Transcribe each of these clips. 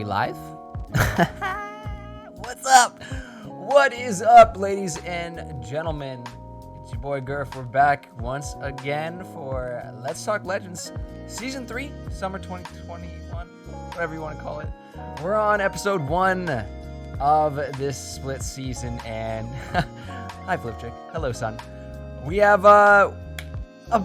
We live? What's up? What is up, ladies and gentlemen? It's your boy Gurf. We're back once again for Let's Talk Legends Season 3, Summer 2021, whatever you want to call it. We're on episode 1 of this split season, and hi, Flipchick. Hello, son. We have a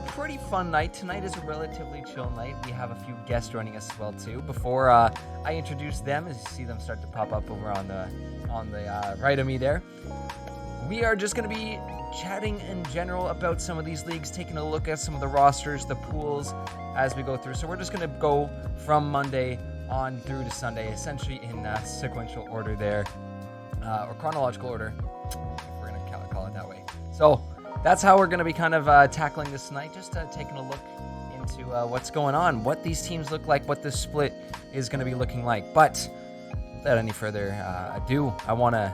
pretty fun night. Tonight is a relatively chill night. We have a few guests joining us as well too. Before I introduce them, as you see them start to pop up over on the right of me there, we are just going to be chatting in general about some of these leagues, taking a look at some of the rosters, the pools as we go through. So we're just going to go from Monday on through to Sunday, essentially in sequential order there, or chronological order, if we're going to call it that way. So that's how we're going to be kind of tackling this tonight, just taking a look into what's going on, what these teams look like, what this split is going to be looking like. But without any further ado, I want to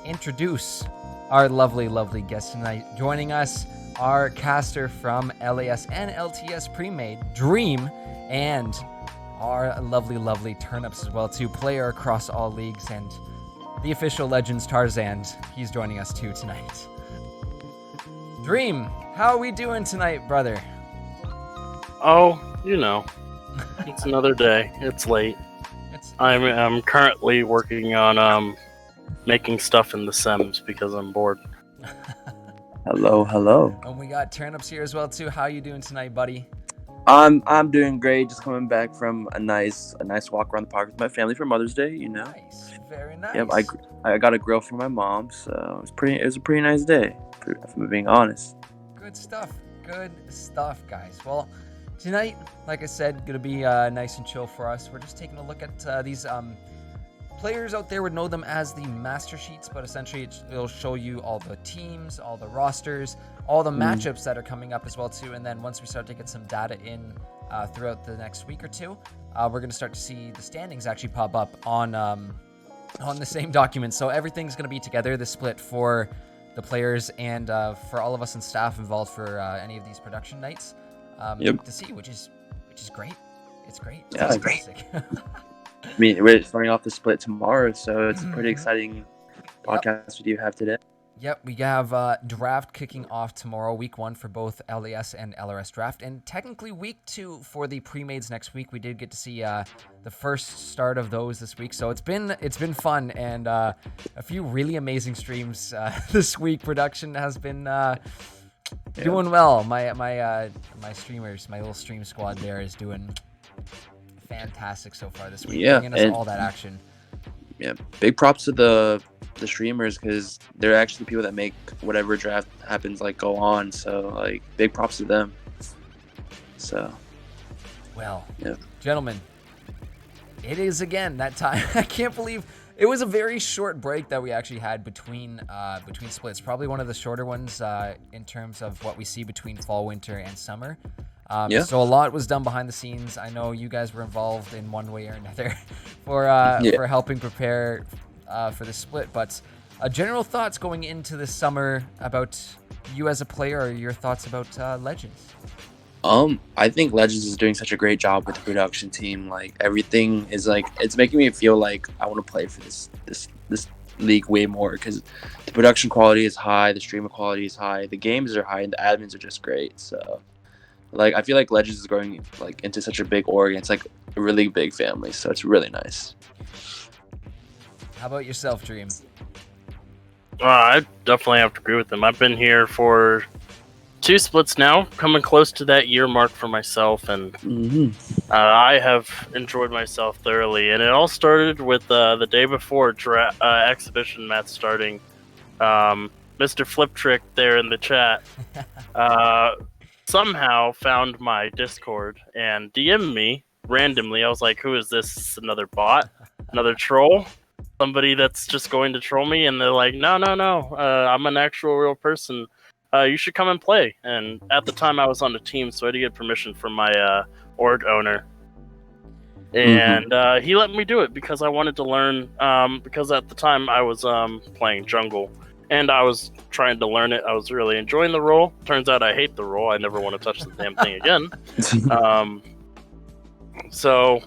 introduce our lovely, lovely guest tonight. Joining us, our caster from LAS and LTS pre-made, Dream, and our lovely, lovely Turnips as well too, player across all leagues, and the official Legends Tarzan. He's joining us too tonight. Dream, how are we doing tonight, brother? Oh, it's another day. It's late. I'm currently working on making stuff in The Sims because I'm bored. Hello. And we got Turnips here as well too. How are you doing tonight, buddy? I'm doing great. Just coming back from a nice walk around the park with my family for Mother's Day. Nice, very nice. Yep, I got a grill from my mom, so it was a pretty nice day, if I'm being honest. Good stuff, guys. Well, tonight, like I said, gonna be nice and chill for us. We're just taking a look at these players out there would know them as the master sheets, but essentially it'll show you all the teams, all the rosters, all the matchups that are coming up as well too. And then once we start to get some data in throughout the next week or two, we're gonna start to see the standings actually pop up on the same document. So everything's gonna be together, the split for the players and for all of us and staff involved for any of these production nights to see, which is great. It's great. Yeah, it's great. I mean, we're starting off the split tomorrow, so it's a pretty exciting podcast we do have today. Yep, we have draft kicking off tomorrow, week 1 for both LAS and LRS draft, and technically week 2 for the pre-mades next week. We did get to see the first start of those this week, so it's been fun and a few really amazing streams this week. Production has been doing well. My streamers, my little stream squad there is doing fantastic so far this week. Yeah, bringing us all that action. Yeah, big props to the streamers, because they're actually the people that make whatever draft happens go on. So big props to them. So, well, yeah, gentlemen, it is again that time. I can't believe it was a very short break that we actually had between splits. Probably one of the shorter ones in terms of what we see between fall, winter, and summer. So a lot was done behind the scenes. I know you guys were involved in one way or another for helping prepare for the split. But general thoughts going into the summer about you as a player, or your thoughts about Legends? I think Legends is doing such a great job with the production team. Everything is it's making me feel like I want to play for this league way more, because the production quality is high, the streamer quality is high, the games are high, and the admins are just great. So I feel like Legends is growing into such a big org. It's a really big family, so it's really nice. How about yourself, Dream? I definitely have to agree with them. I've been here for 2 splits now, coming close to that year mark for myself, and I have enjoyed myself thoroughly. And it all started with the day before exhibition match starting. Mr. Flip Trick there in the chat somehow found my Discord and DM'd me randomly. I was like, who is this? Another bot? Another troll? Somebody that's just going to troll me? And they're like, no, I'm an actual real person. You should come and play. And at the time I was on the team, so I had to get permission from my org owner. And he let me do it because I wanted to learn, because at the time I was playing jungle. And I was trying to learn it. I was really enjoying the role. Turns out I hate the role. I never want to touch the damn thing again. So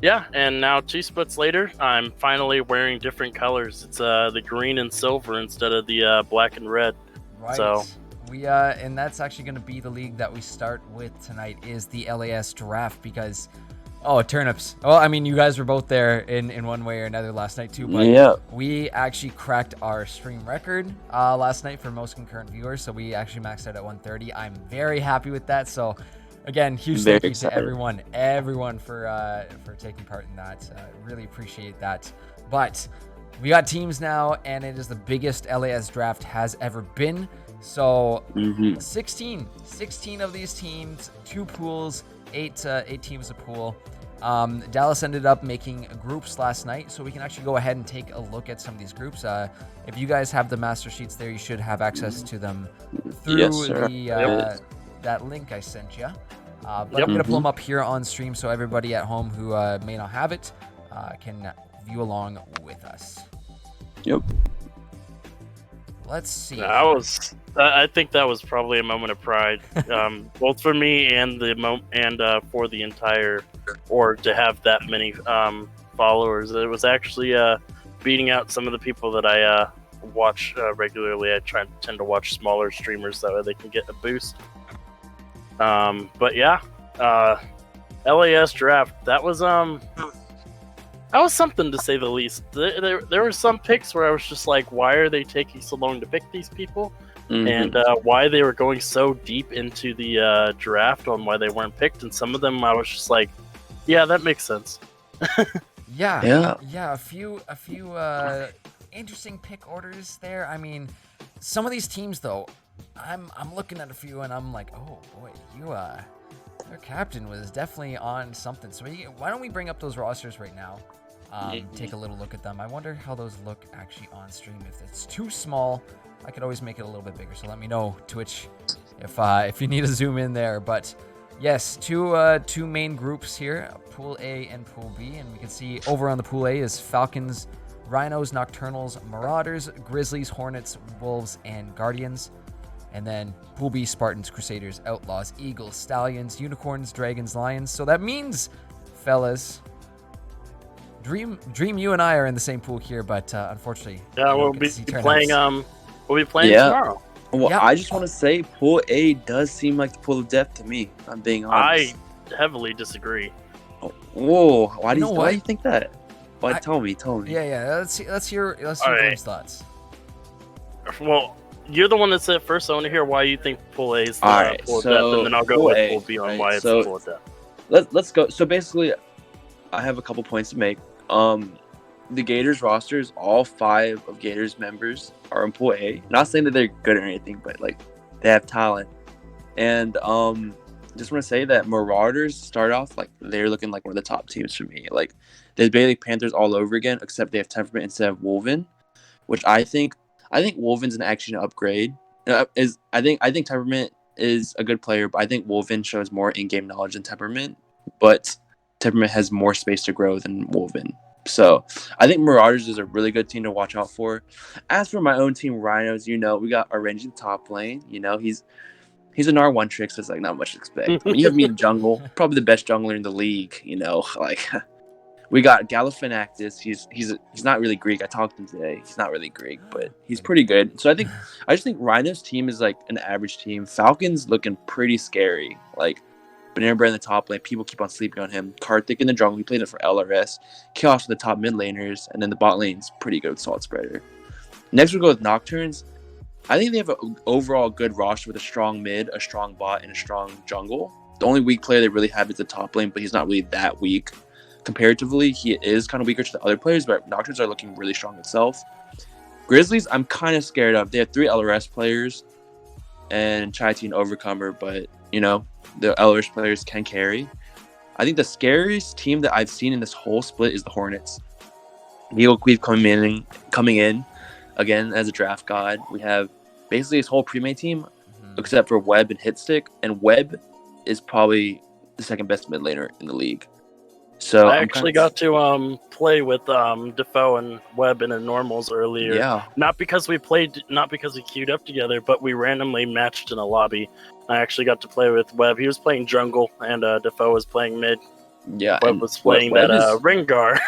Yeah, and now 2 splits later, I'm finally wearing different colors. It's the green and silver instead of the black and red. Right. So We and that's actually going to be the league that we start with tonight is the LAS draft because turnips. Well, I mean, you guys were both there in one way or another last night too, but Yeah. we actually cracked our stream record last night for most concurrent viewers, so we actually maxed out at 130. I'm very happy with that. So again, huge Very thank you excited. to everyone for taking part in that. Really appreciate that. But we got teams now, and it is the biggest LAS draft has ever been. So 16 of these teams, 2 pools, 8 teams a pool. Dallas ended up making groups last night, so we can actually go ahead and take a look at some of these groups. If you guys have the master sheets there, you should have access to them through Yes, sir. that link I sent you. But I'm going to pull them up here on stream so everybody at home who may not have it can view along with us. Yep. Let's see. I think that was probably a moment of pride, both for me and for the entire org to have that many followers. It was actually beating out some of the people that I watch regularly. I tend to watch smaller streamers that way they can get a boost. But yeah, LAS draft. That was something to say the least. There were some picks where I was just like, why are they taking so long to pick these people? And why they were going so deep into the draft on why they weren't picked. And some of them I was just like, yeah, that makes sense. Yeah. A few interesting pick orders there. I mean, some of these teams though, I'm looking at a few and I'm like, oh boy, their captain was definitely on something. So why don't we bring up those rosters right now? Take a little look at them. I wonder how those look actually on stream. If it's too small, I could always make it a little bit bigger. So let me know, Twitch, if you need to zoom in there. But yes, two main groups here, Pool A and Pool B. And we can see over on the Pool A is Falcons, Rhinos, Nocturnals, Marauders, Grizzlies, Hornets, Wolves, and Guardians. And then Pool B, Spartans, Crusaders, Outlaws, Eagles, Stallions, Unicorns, Dragons, Lions. So that means, fellas, Dream, you and I are in the same pool here, but unfortunately, we'll be playing. Tomorrow. Well, yeah. I just want to say, Pool A does seem like the pool of death to me. I'm being honest. I heavily disagree. Oh, whoa! Why do you think that? Tell me. Yeah. Let's hear Dream's thoughts. Well, you're the one that said it first. So I want to hear why you think Pool A is the pool of death, and then I'll go with Pool B on why it's the pool of death. Let's go. So basically, I have a couple points to make. The Gators rosters, all 5 of Gators members are in Pool A. Not saying that they're good or anything, but like they have talent. And just want to say that Marauders start off like they're looking like one of the top teams for me. Like they're basically Panthers all over again, except they have Temperament instead of Wolven, which I think Wolven's actually an upgrade. I think Temperament is a good player, but I think Wolven shows more in-game knowledge than Temperament. But Temperament has more space to grow than Wolven. So I think Marauders is a really good team to watch out for. As for my own team, Rhinos, we got Orange in top lane. He's an R1 trick, so it's like not much to expect. When you have me in jungle, probably the best jungler in the league. Like we got Galifianakis. He's not really Greek. I talked to him today. He's not really Greek, but he's pretty good. So I just think Rhinos team is like an average team. Falcons looking pretty scary. Like Banana Bread in the top lane, people keep on sleeping on him. Karthik in the jungle, he played it for LRS. Chaos for the top mid laners, and then the bot lane's pretty good with Salt Spreader. Next we'll go with Nocturnes. I think they have an overall good roster with a strong mid, a strong bot, and a strong jungle. The only weak player they really have is the top lane, but he's not really that weak. Comparatively, he is kind of weaker to the other players, but Nocturnes are looking really strong itself. Grizzlies, I'm kind of scared of. They have 3 LRS players and Chai-T and Overcomer, but, the LRS players can carry. I think the scariest team that I've seen in this whole split is the Hornets. Neil Queeve coming in again as a draft god. We have basically his whole pre-made team, except for Webb and Hitstick, and Webb is probably the second best mid laner in the league. So I actually got to play with Defoe and Webb in a normals earlier. Yeah. Not because we queued up together, but we randomly matched in a lobby. I actually got to play with Webb. He was playing jungle, and Defoe was playing mid. Yeah, Webb and was playing Webb that is Rengar.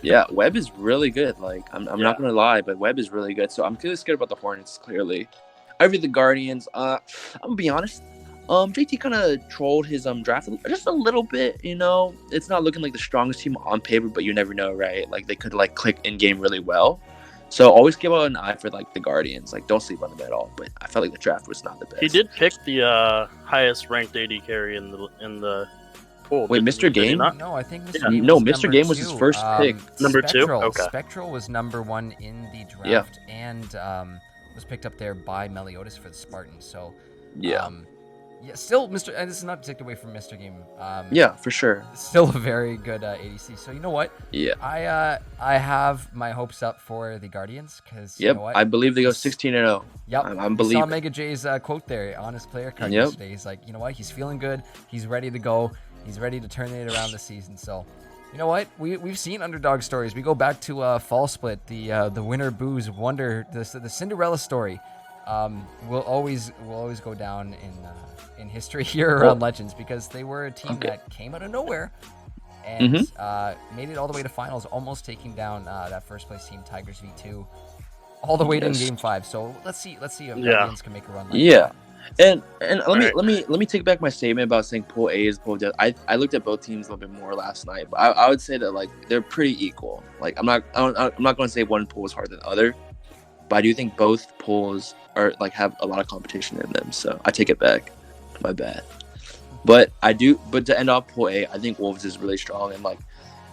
yeah, Webb is really good. Like I'm Yeah. not gonna lie, but Webb is really good. So I'm kind of scared about the Hornets. Clearly, over the Guardians. I'm gonna be honest. JT kind of trolled his draft just a little bit. You know, it's not looking like the strongest team on paper, but you never know, right? Like they could like click in game really well. So always give out an eye for like the Guardians. Like don't sleep on them at all. But I felt like the draft was not the best. He did pick the highest ranked AD carry in the pool. Wait, Mr. Did he Game? not? No, I think Mr. Yeah. Game No, was Mr. number Game was his 2. first pick. Number 2? Spectral. Okay. Spectral was number 1 in the Yeah. draft and was picked up there by Meliodas for the Spartans. So Yeah. yeah, still Mr. And this is not to take away from Mr. Game. Yeah, for sure. Still a very good ADC. So you know what? Yeah. I have my hopes up for the Guardians because Yep. you know what? I believe they go 16-0. Yep. I'm We saw believing. Mega J's quote there on his player card Yep. yesterday. He's like, you know what? He's feeling good. He's ready to go. He's ready to turn it around this season. So, you know what? We've seen underdog stories. We go back to Fall Split, the winner booze wonder, the Cinderella story. Will always go down in history here around Legends because they were a team that came out of nowhere and made it all the way to finals, almost taking down that first place team Tigers V2 all the way to Game 5. So let's see if Guardians can make a run like that. And let me take back my statement about saying Pool A is Pool D. I looked at both teams a little bit more last night, but I would say that like they're pretty equal. Like I'm not going to say one pool is harder than the other, but I do think both pools are like have a lot of competition in them. So I take it back. My bad. But to end off Pool A, I think Wolves is really strong and like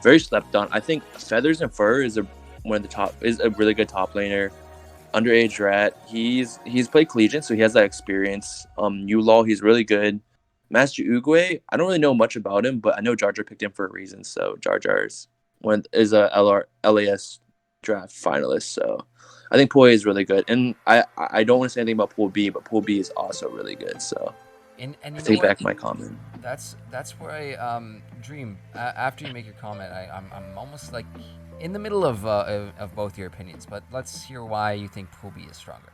very slept on. I think Feathers and Fur is a really good top laner. Underage Rat, he's played Collegiate, so he has that experience. Yulaw, he's really good. Master Uguay, I don't really know much about him, but I know Jar Jar picked him for a reason. So Jar Jar's is a LAS draft finalist. So I think Pool A is really good, and I don't want to say anything about Pool B, but Pool B is also really good. So and I you take know what? back my comment. That's where I Dream. After you make your comment, I'm almost like in the middle of both your opinions, but let's hear why you think Pool B is stronger.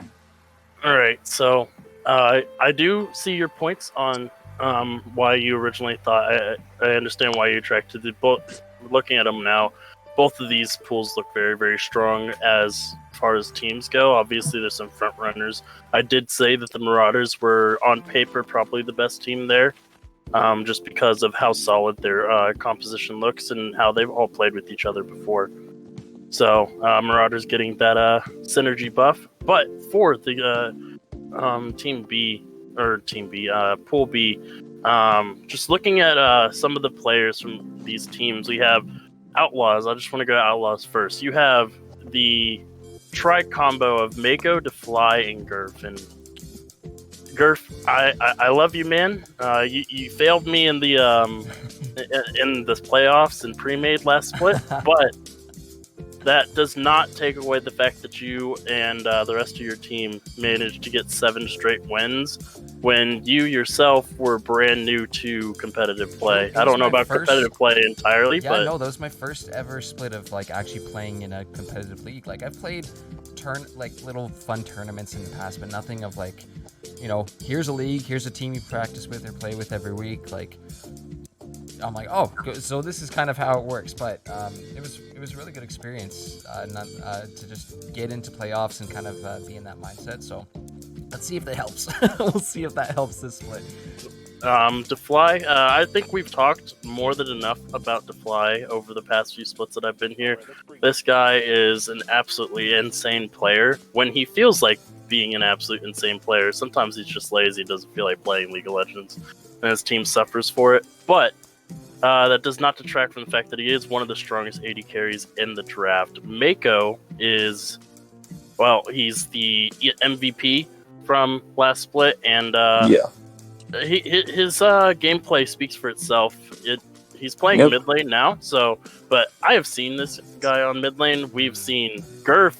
All right, so I do see your points on why you originally thought. I understand why you attracted to both. Looking at them now, both of these pools look very, very strong as far as teams go. Obviously, there's some front runners. I did say that the Marauders were on paper probably the best team there, just because of how solid their composition looks and how they've all played with each other before. So Marauders getting that synergy buff. But for the Pool B, just looking at some of the players from these teams, we have Outlaws. I just want to go to Outlaws first. You have the tri-combo of Mako, Defly, and Gurf. And Gurf, I love you, man. You failed me in the in the playoffs and pre-made last split, but that does not take away the fact that you and the rest of your team managed to get 7 straight wins when you yourself were brand new to competitive play. I don't know about competitive play entirely, yeah, but no, that was my first ever split of like actually playing in a competitive league. Like I've played little fun tournaments in the past, but nothing of like, you know, here's a league, here's a team you practice with or play with every week. Like I'm like, oh, so this is kind of how it works. But it was a really good experience to just get into playoffs and kind of be in that mindset. So let's see if that helps. We'll see if that helps this split. Defly, I think we've talked more than enough about Defly over the past few splits that I've been here. This guy is an absolutely insane player when he feels like being an absolute insane player. Sometimes he's just lazy, doesn't feel like playing League of Legends, and his team suffers for it. But that does not detract from the fact that he is one of the strongest AD carries in the draft. Mako is, well, he's the MVP from last split, and his gameplay speaks for itself. He's playing mid lane now, but I have seen this guy on mid lane. We've seen Gurf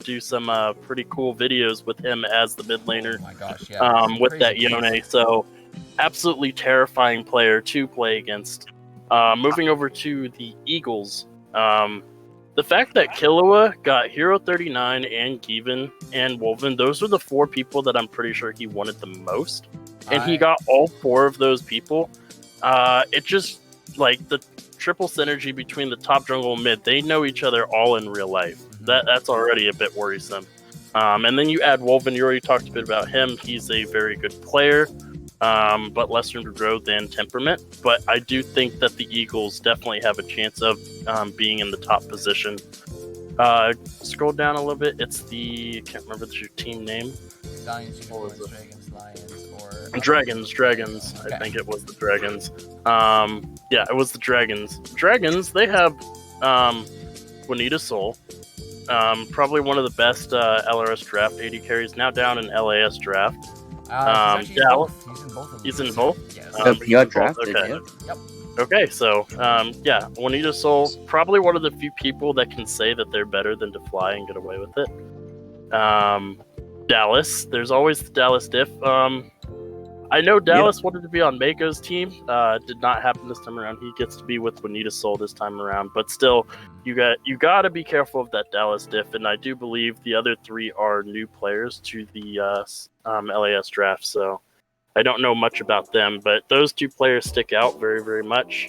do some pretty cool videos with him as the mid laner. Oh my gosh, yeah. With that Yone. So absolutely terrifying player to play against. Moving over to the Eagles, the fact that Killua got Hero 39 and Given and Wolven, those were the 4 people that I'm pretty sure he wanted the most. And he got all 4 of those people. It just like the triple synergy between the top jungle and mid. They know each other all in real life. That's already a bit worrisome. And then you add Wolven. You already talked a bit about him. He's a very good player, but less room to grow than Temperament. But I do think that the Eagles definitely have a chance of being in the top position. Scroll down a little bit. It's I can't remember your team name. Stallions, Unicorns, Dragons, Lions, or... Dragons. Okay. I think it was the Dragons. Yeah, it was the Dragons. Dragons, they have Juanita Soul. Probably one of the best LRS draft AD carries, now down in LAS draft. He's in both. He's in both? Yes. He got drafted, okay. yeah. Yep. Okay, so, yeah, Juanita Soul, probably one of the few people that can say that they're better than Defly and get away with it. Dallas, there's always the Dallas diff. I know Dallas wanted to be on Mako's team. Did not happen this time around. He gets to be with Juanita Soul this time around. But still, you got to be careful of that Dallas diff. And I do believe the other three are new players to the LAS draft. So I don't know much about them, but those two players stick out very, very much.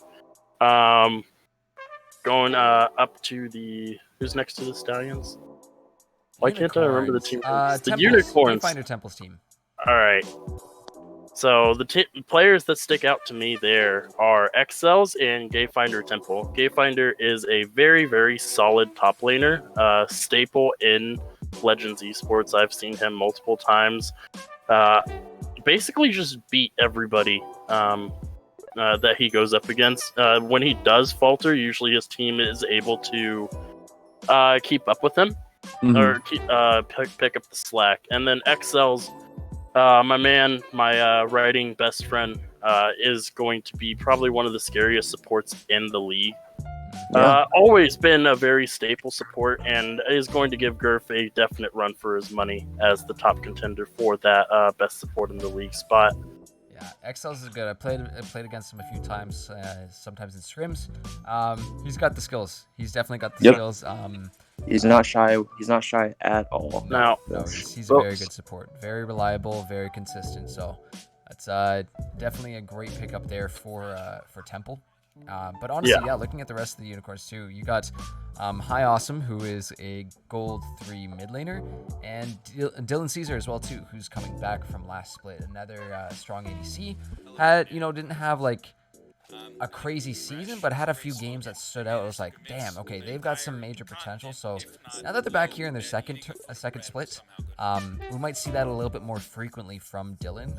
Going up to who's next to the Stallions? Why can't I remember the team? The Unicorns. Finder Temple's team. All right. So the players that stick out to me there are Excels and Gayfinder Temple. Gayfinder is a very, very solid top laner, staple in Legends Esports. I've seen him multiple times. Basically just beat everybody that he goes up against. When he does falter, usually his team is able to keep up with him or pick up the slack. And then Excels, my writing best friend, is going to be probably one of the scariest supports in the league. Always been a very staple support and is going to give Gurf a definite run for his money as the top contender for that best support in the league spot. Yeah, Excels is good. I played against him a few times, sometimes in scrims. He's got the skills. He's definitely got the skills. He's not shy. He's not shy at all. No, he's a very good support. Very reliable, very consistent. So that's definitely a great pickup there for Temple. But honestly, looking at the rest of the unicorns too, you got High Awesome, who is a gold 3 mid laner, and Dylan Caesar as well too, who's coming back from last split. Another strong ADC. Didn't have like a crazy season, but had a few games that stood out. It was like, damn, okay, they've got some major potential. So now that they're back here in their second split, we might see that a little bit more frequently from Dylan,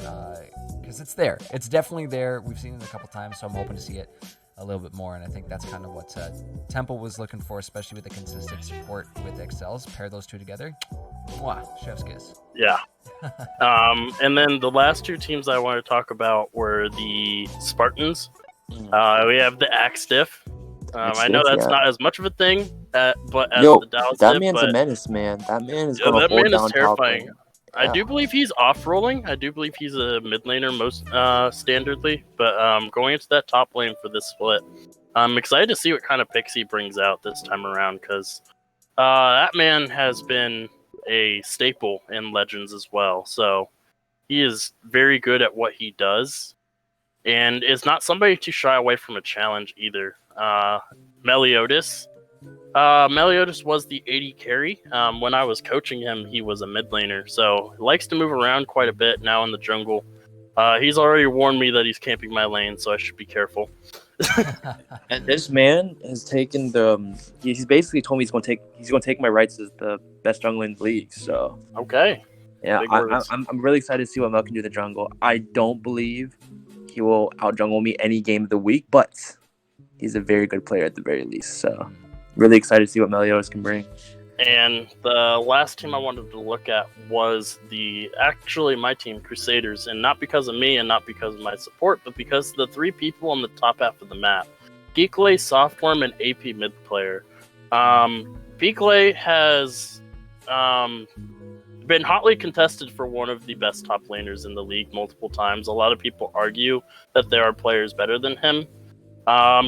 because it's there. It's definitely there. We've seen it a couple times, so I'm hoping to see it a little bit more, and I think that's kind of what Temple was looking for, especially with the consistent support with Excels. Pair those two together, chef's kiss. Yeah. And then the last two teams I want to talk about were the Spartans. We have the Axe Diff. I know that's not as much of a thing, but as the Dallas that Diff, man's a menace, man. That man is going to hold down terrifying. top. I do believe he's off-rolling. I do believe he's a mid laner most standardly, but going into that top lane for this split, I'm excited to see what kind of picks he brings out this time around, because that man has been a staple in Legends as well. So he is very good at what he does, and is not somebody to shy away from a challenge either. Meliodas. Meliodas was the AD carry. When I was coaching him, he was a mid laner, so he likes to move around quite a bit now in the jungle. He's already warned me that he's camping my lane, so I should be careful. And this man has taken he's basically told me he's going to take my rights as the best jungler in the league. So okay, yeah, I'm really excited to see what Mel can do in the jungle. I don't believe he will out jungle me any game of the week, but he's a very good player at the very least. So really excited to see what Meliodas can bring. And the last team I wanted to look at was my team, Crusaders, and not because of me and not because of my support, but because the three people on the top half of the map, Geeklay, Softworm, and AP mid player. Geeklay has been hotly contested for one of the best top laners in the league multiple times. A lot of people argue that there are players better than him.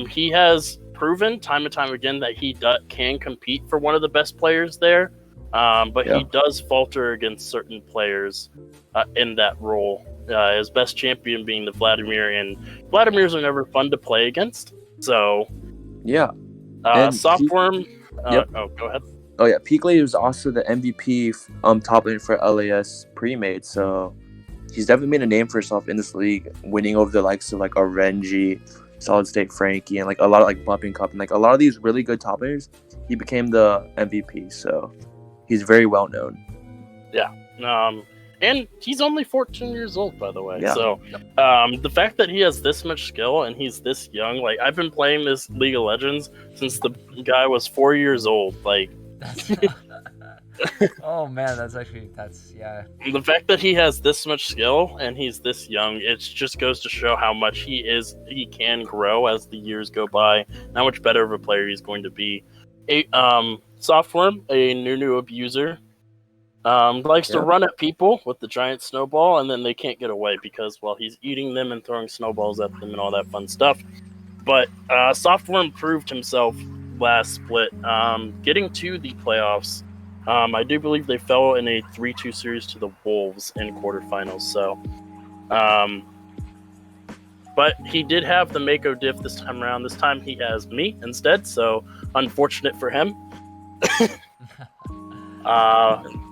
He has proven time and time again that he can compete for one of the best players there, but he does falter against certain players in that role. His best champion being the Vladimir, and Vladimirs are never fun to play against. So, Yeah. And Softworm. Yep. Oh, go ahead. Oh yeah, Peakley was also the MVP top lane for LAS pre-made, so he's definitely made a name for himself in this league, winning over the likes of like a Renji, Solid State Frankie, and like a lot of like Bumping Cup and like a lot of these really good top laners. He became the MVP, so he's very well known. Yeah. And he's only 14 years old, by the way. Yeah. So, the fact that he has this much skill and he's this young, like I've been playing this League of Legends since the guy was 4 years old. Like, oh man, that's yeah. The fact that he has this much skill and he's this young, it just goes to show how much he can grow as the years go by, and how much better of a player he's going to be. Softworm, a new abuser, likes to run at people with the giant snowball, and then they can't get away because, well, he's eating them and throwing snowballs at them and all that fun stuff. But Softworm proved himself last split, getting to the playoffs. I do believe they fell in a 3-2 series to the Wolves in quarterfinals. So, but he did have the Mako diff this time around. This time he has me instead, so unfortunate for him.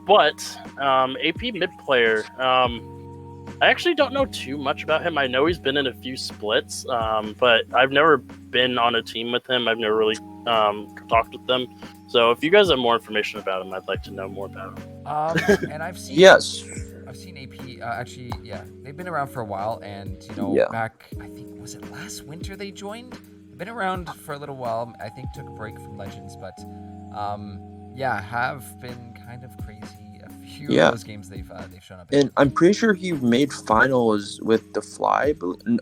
But AP mid player, I actually don't know too much about him. I know he's been in a few splits, but I've never been on a team with him. I've never really talked with them. So if you guys have more information about him, I'd like to know more about him. And I've seen I've seen AP actually, yeah, they've been around for a while, and back, I think, was it last winter they joined? They've been around for a little while. I think took a break from Legends, but have been kind of crazy. A few of those games they've shown up in. And I'm pretty sure he made finals with the Fly,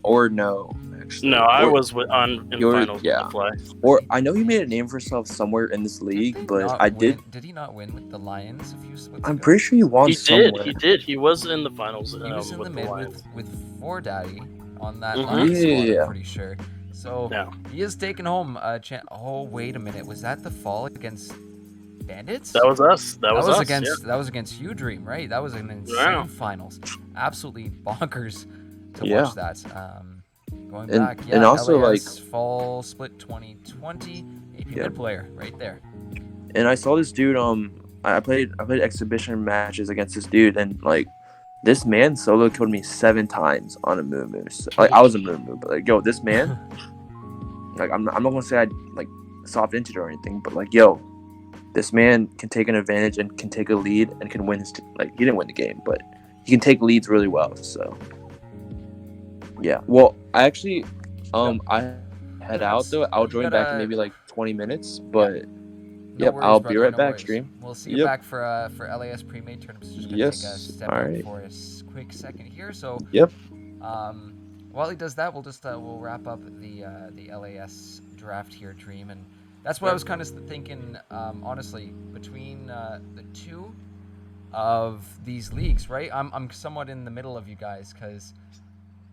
or no. Actually. No, I was in finals with the Fly. Or I know he made a name for himself somewhere in this league, but Did he not win with the Lions a few splits I'm ago? pretty sure he won somewhere. He did. He was in the finals. He was in the mid Lions. with Four Daddy on that Lions squad, I'm pretty sure. So he is taking home a chance. Oh, wait a minute. Was that the fall against Bandits? That was us. That was us, That was against You Dream, right? That was an insane finals. Absolutely bonkers to watch that. Going back, and also LAS fall split 2020 AP mid player right there. And I saw this dude. I played exhibition matches against this dude, and like this man solo killed me 7 times on a Moo. Like I was a Moo, but like this man, like I'm not gonna say I like soft injured or anything, but like this man can take an advantage and can take a lead and can win his he didn't win the game, but he can take leads really well. So yeah, well I actually I head out though. I'll join back in maybe like 20 minutes, but I'll be right back. Stream. We'll see you back for LAS pre-made tournaments. Just gonna take a step out for a quick second here. So while he does that, we'll wrap up the LAS draft here, Dream, and that's what I was kind of thinking. Honestly, between the two of these leagues, right? I'm somewhat in the middle of you guys because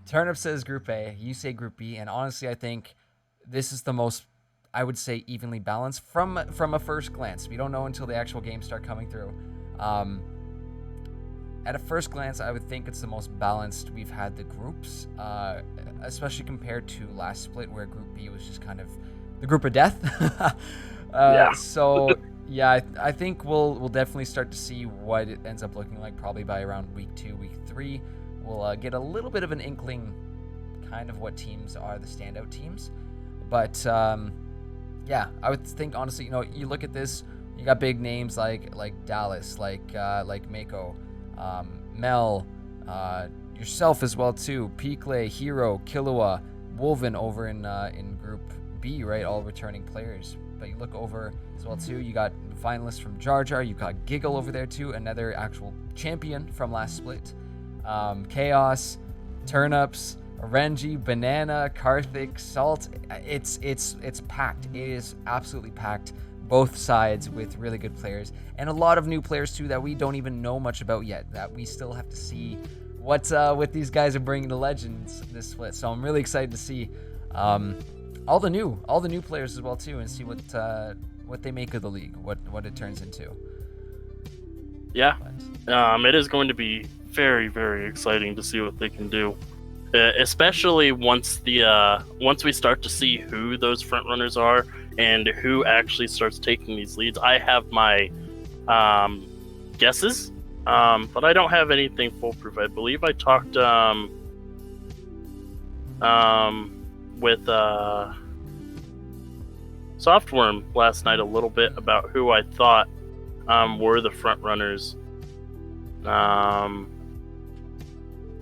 Turnip says Group A, you say Group B, and honestly, I think this is the most, I would say, evenly balanced from a first glance. We don't know until the actual games start coming through. At a first glance, I would think it's the most balanced we've had the groups, especially compared to last split where Group B was just kind of the group of death. So I think we'll definitely start to see what it ends up looking like probably by around week 2, week 3. We'll get a little bit of an inkling kind of what teams are the standout teams. But I would think honestly, you look at this, you got big names like Dallas, like Mako, Mel, yourself as well too, Peakley, Hero, Killua, Wolven over in Group B, right? All returning players. But you look over as well too, you got finalists from Jar Jar, you got Giggle over there too, another actual champion from last split. Chaos, Turnips, Renji, Banana, Karthik, Salt. It's packed. It is absolutely packed. Both sides with really good players and a lot of new players too that we don't even know much about yet. That we still have to see what these guys are bringing to Legends this split. So I'm really excited to see all the new players as well too, and see what they make of the league, what it turns into. Yeah, it is going to be very, very exciting to see what they can do. especially once we start to see who those front runners are and who actually starts taking these leads. I have my guesses, but I don't have anything foolproof. I believe I talked with Softworm last night a little bit about who I thought were the front runners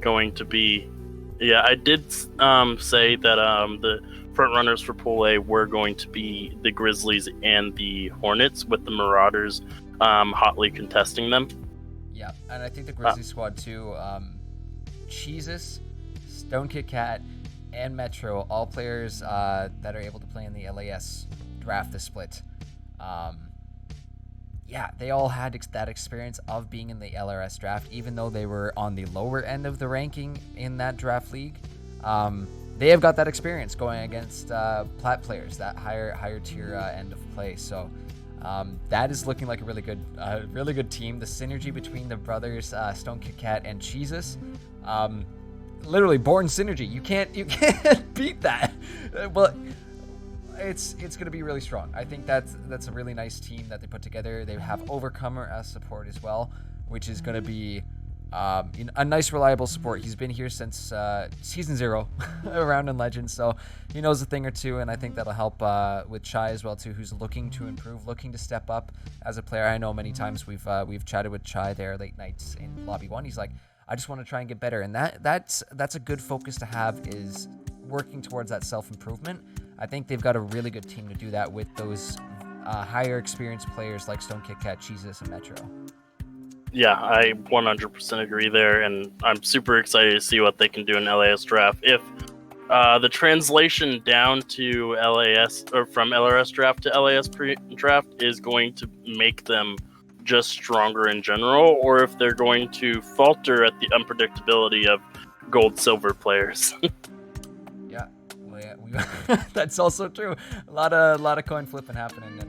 going to be. Yeah, I did say that the front runners for Pool A were going to be the Grizzlies and the Hornets, with the Marauders hotly contesting them. Yeah, and I think the Grizzlies squad too. Cheesus, Stone Kit Kat, and Metro, all players that are able to play in the LAS draft the split. Yeah, they all had that experience of being in the LRS draft, even though they were on the lower end of the ranking in that draft league. They have got that experience going against plat players, that higher tier end of play. So that is looking like a really good team. The synergy between the brothers, Stone Kit Kat and Cheesus, literally born synergy. You can't beat that. Well, it's going to be really strong. I think that's a really nice team that they put together. They have Overcomer as support as well, which is going to be a nice, reliable support. He's been here since Season 0 around in Legends, so he knows a thing or two, and I think that'll help with Chai as well too, who's looking to improve, looking to step up as a player. I know many times we've chatted with Chai there late nights in Lobby 1. He's like, I just want to try and get better, and that's a good focus to have, is working towards that self-improvement. I think they've got a really good team to do that with those higher experienced players like Stone Kit Kat, Cheesus, and Metro. Yeah, I 100% agree there, and I'm super excited to see what they can do in LAS draft. If the translation down to LAS, or from LRS draft to LAS draft, is going to make them just stronger in general, or if they're going to falter at the unpredictability of gold silver players. That's also true. A lot of coin flipping happening in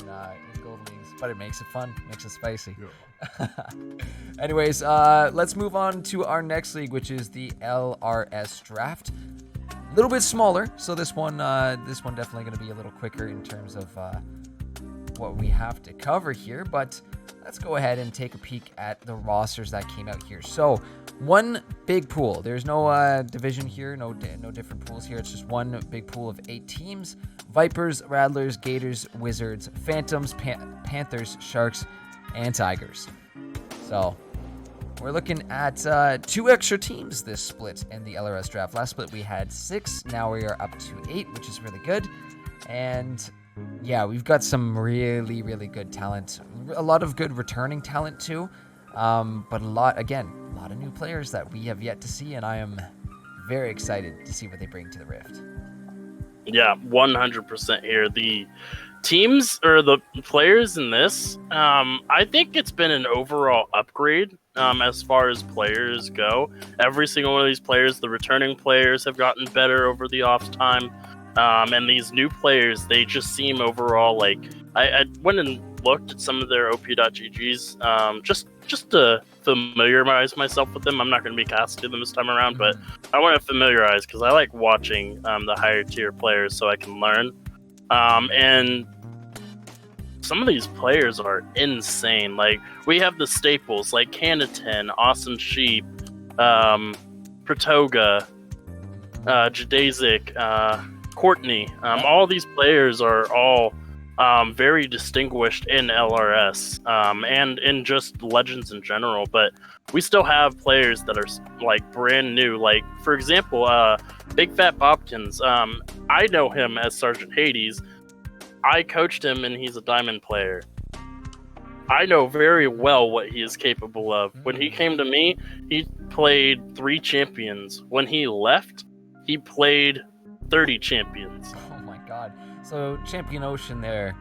gold leagues, but it makes it fun, makes it spicy. Yeah. Anyways, let's move on to our next league, which is the LRS draft. A little bit smaller, so this one definitely going to be a little quicker in terms of what we have to cover here. But let's go ahead and take a peek at the rosters that came out here. So, one big pool. There's no division here, no different pools here. It's just one big pool of 8 teams: Vipers, Rattlers, Gators, Wizards, Phantoms, Panthers, Sharks, and Tigers. So, we're looking at 2 extra teams this split in the LRS draft. Last split we had 6. Now we are up to 8, which is really good. And yeah, we've got some really, really good talent. A lot of good returning talent too. But a lot of new players that we have yet to see, and I am very excited to see what they bring to the Rift. Yeah, 100% here. The teams, or the players in this, I think it's been an overall upgrade as far as players go. Every single one of these players, the returning players, have gotten better over the off time. And these new players, they just seem overall like... I went and looked at some of their OP.GGs just to familiarize myself with them. I'm not going to be casting them this time around, but I want to familiarize because I like watching the higher tier players so I can learn. And some of these players are insane. Like, we have the staples like Canatin, Awesome Sheep, Pratoga, Jadazik, Courtney. All these players are all very distinguished in LRS and in just Legends in general, but we still have players that are like brand new. Like, for example, Big Fat Bobkins. I know him as Sergeant Hades. I coached him and he's a diamond player. I know very well what he is capable of. When he came to me, he played 3 champions. When he left, he played 30 champions. Oh my god. So Champion Ocean there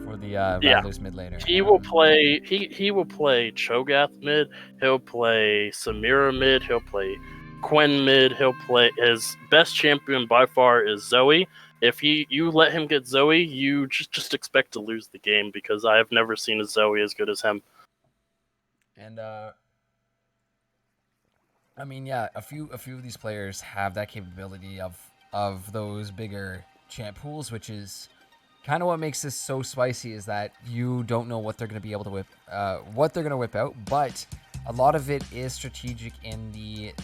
for the Rattlers mid laner. He will play he will play Cho'Gath mid, he'll play Samira mid, he'll play Quen mid, he'll play... His best champion by far is Zoe. If you let him get Zoe, you just expect to lose the game, because I have never seen a Zoe as good as him. And I mean, yeah, a few of these players have that capability of those bigger champ pools, which is kind of what makes this so spicy. Is that you don't know what they're going to be able to whip out, but a lot of it is strategic in the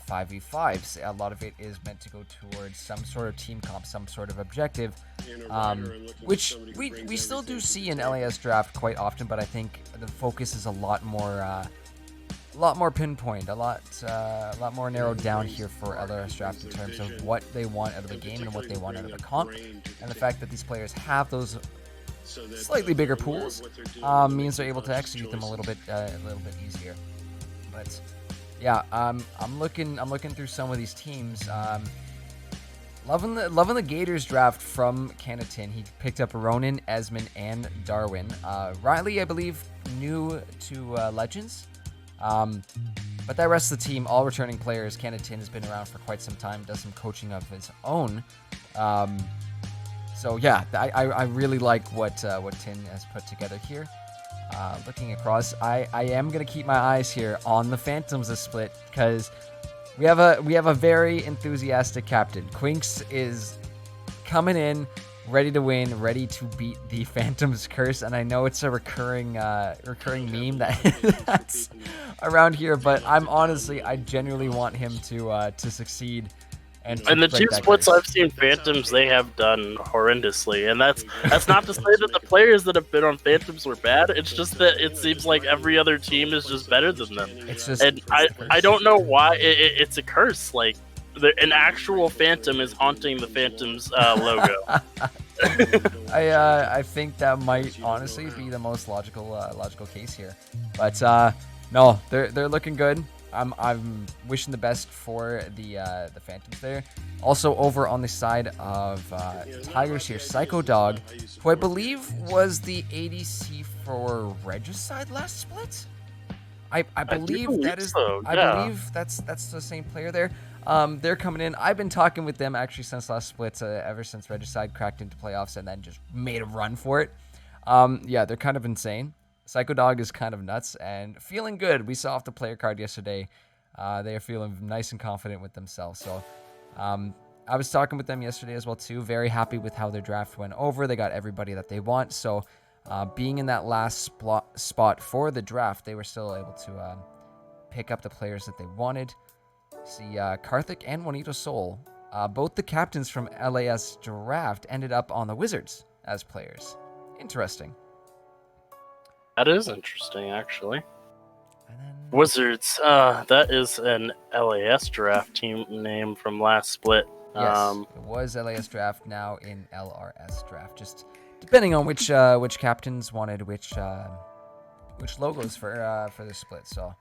5v5s. A lot of it is meant to go towards some sort of team comp, some sort of objective, which we still do see in LAS draft quite often. But I think the focus is a lot more pinpoint, a lot more narrowed down here for LRS draft in terms of what they want out of the game and what they want out of the comp, and the fact that these players have those slightly bigger pools means they're able to execute them a little bit easier. But yeah, I'm looking through some of these teams. Loving the Gators draft from Canatin. He picked up Ronan, Esmond, and Darwin. Riley, I believe, new to Legends. But that rest of the team, all returning players. Canatin has been around for quite some time, does some coaching of his own. So yeah, I really like what Tin has put together here. Looking across, I am gonna keep my eyes here on the Phantoms this split because we have a very enthusiastic captain. Quinks is coming in, ready to win, ready to beat the Phantom's curse, and I know it's a recurring meme that's around here, but I genuinely want him to succeed. And the two splits I've seen Phantoms, they have done horrendously, and that's not to say that the players that have been on Phantoms were bad. It's just that it seems like every other team is just better than them. I don't know why it's a curse. Like an actual Phantom is haunting the Phantoms logo. I think that might honestly be the most logical case here, but no, they're looking good. I'm wishing the best for the Phantoms there. Also over on the side of Tigers here, Psycho Dog, who I believe was the ADC for Regicide last split. I believe that is. So, yeah. I believe that's the same player there. They're coming in. I've been talking with them actually since last split, ever since Regicide cracked into playoffs and then just made a run for it. Yeah, they're kind of insane. Psycho Dog is kind of nuts and feeling good. We saw off the player card yesterday. They are feeling nice and confident with themselves. So I was talking with them yesterday as well too. Very happy with how their draft went over. They got everybody that they want. So being in that last spot for the draft, they were still able to pick up the players that they wanted. See, Karthik and Juanito Soul, both the captains from LAS draft, ended up on the Wizards as players. Interesting. That is interesting, actually. And then... Wizards, that is an LAS draft team name from last split. Yes, it was LAS draft, now in LRS draft. Just depending on which captains wanted which logos for the split. So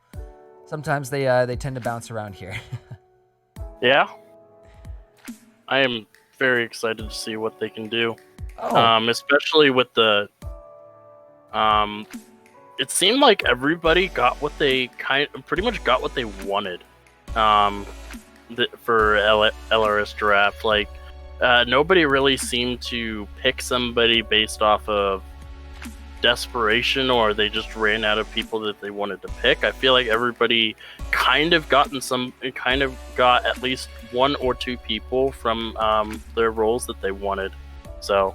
sometimes they tend to bounce around here. Yeah, I am very excited to see what they can do. Especially with the. It seemed like everybody got what they pretty much got what they wanted. For LRS draft, like nobody really seemed to pick somebody based off of desperation, or they just ran out of people that they wanted to pick. I feel like everybody kind of got at least one or two people from their roles that they wanted. So,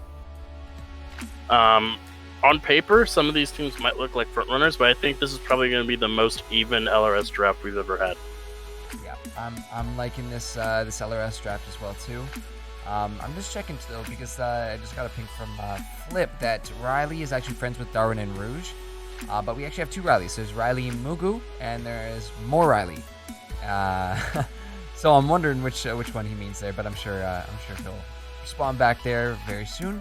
on paper, some of these teams might look like front runners, but I think this is probably going to be the most even LRS draft we've ever had. Yeah, I'm liking this LRS draft as well too. I'm just checking still because I just got a ping from Flip that Riley is actually friends with Darwin and Rouge, but we actually have two Rileys. There's Riley Mugu and there's more Riley. So I'm wondering which one he means there, but I'm sure he'll respond back there very soon.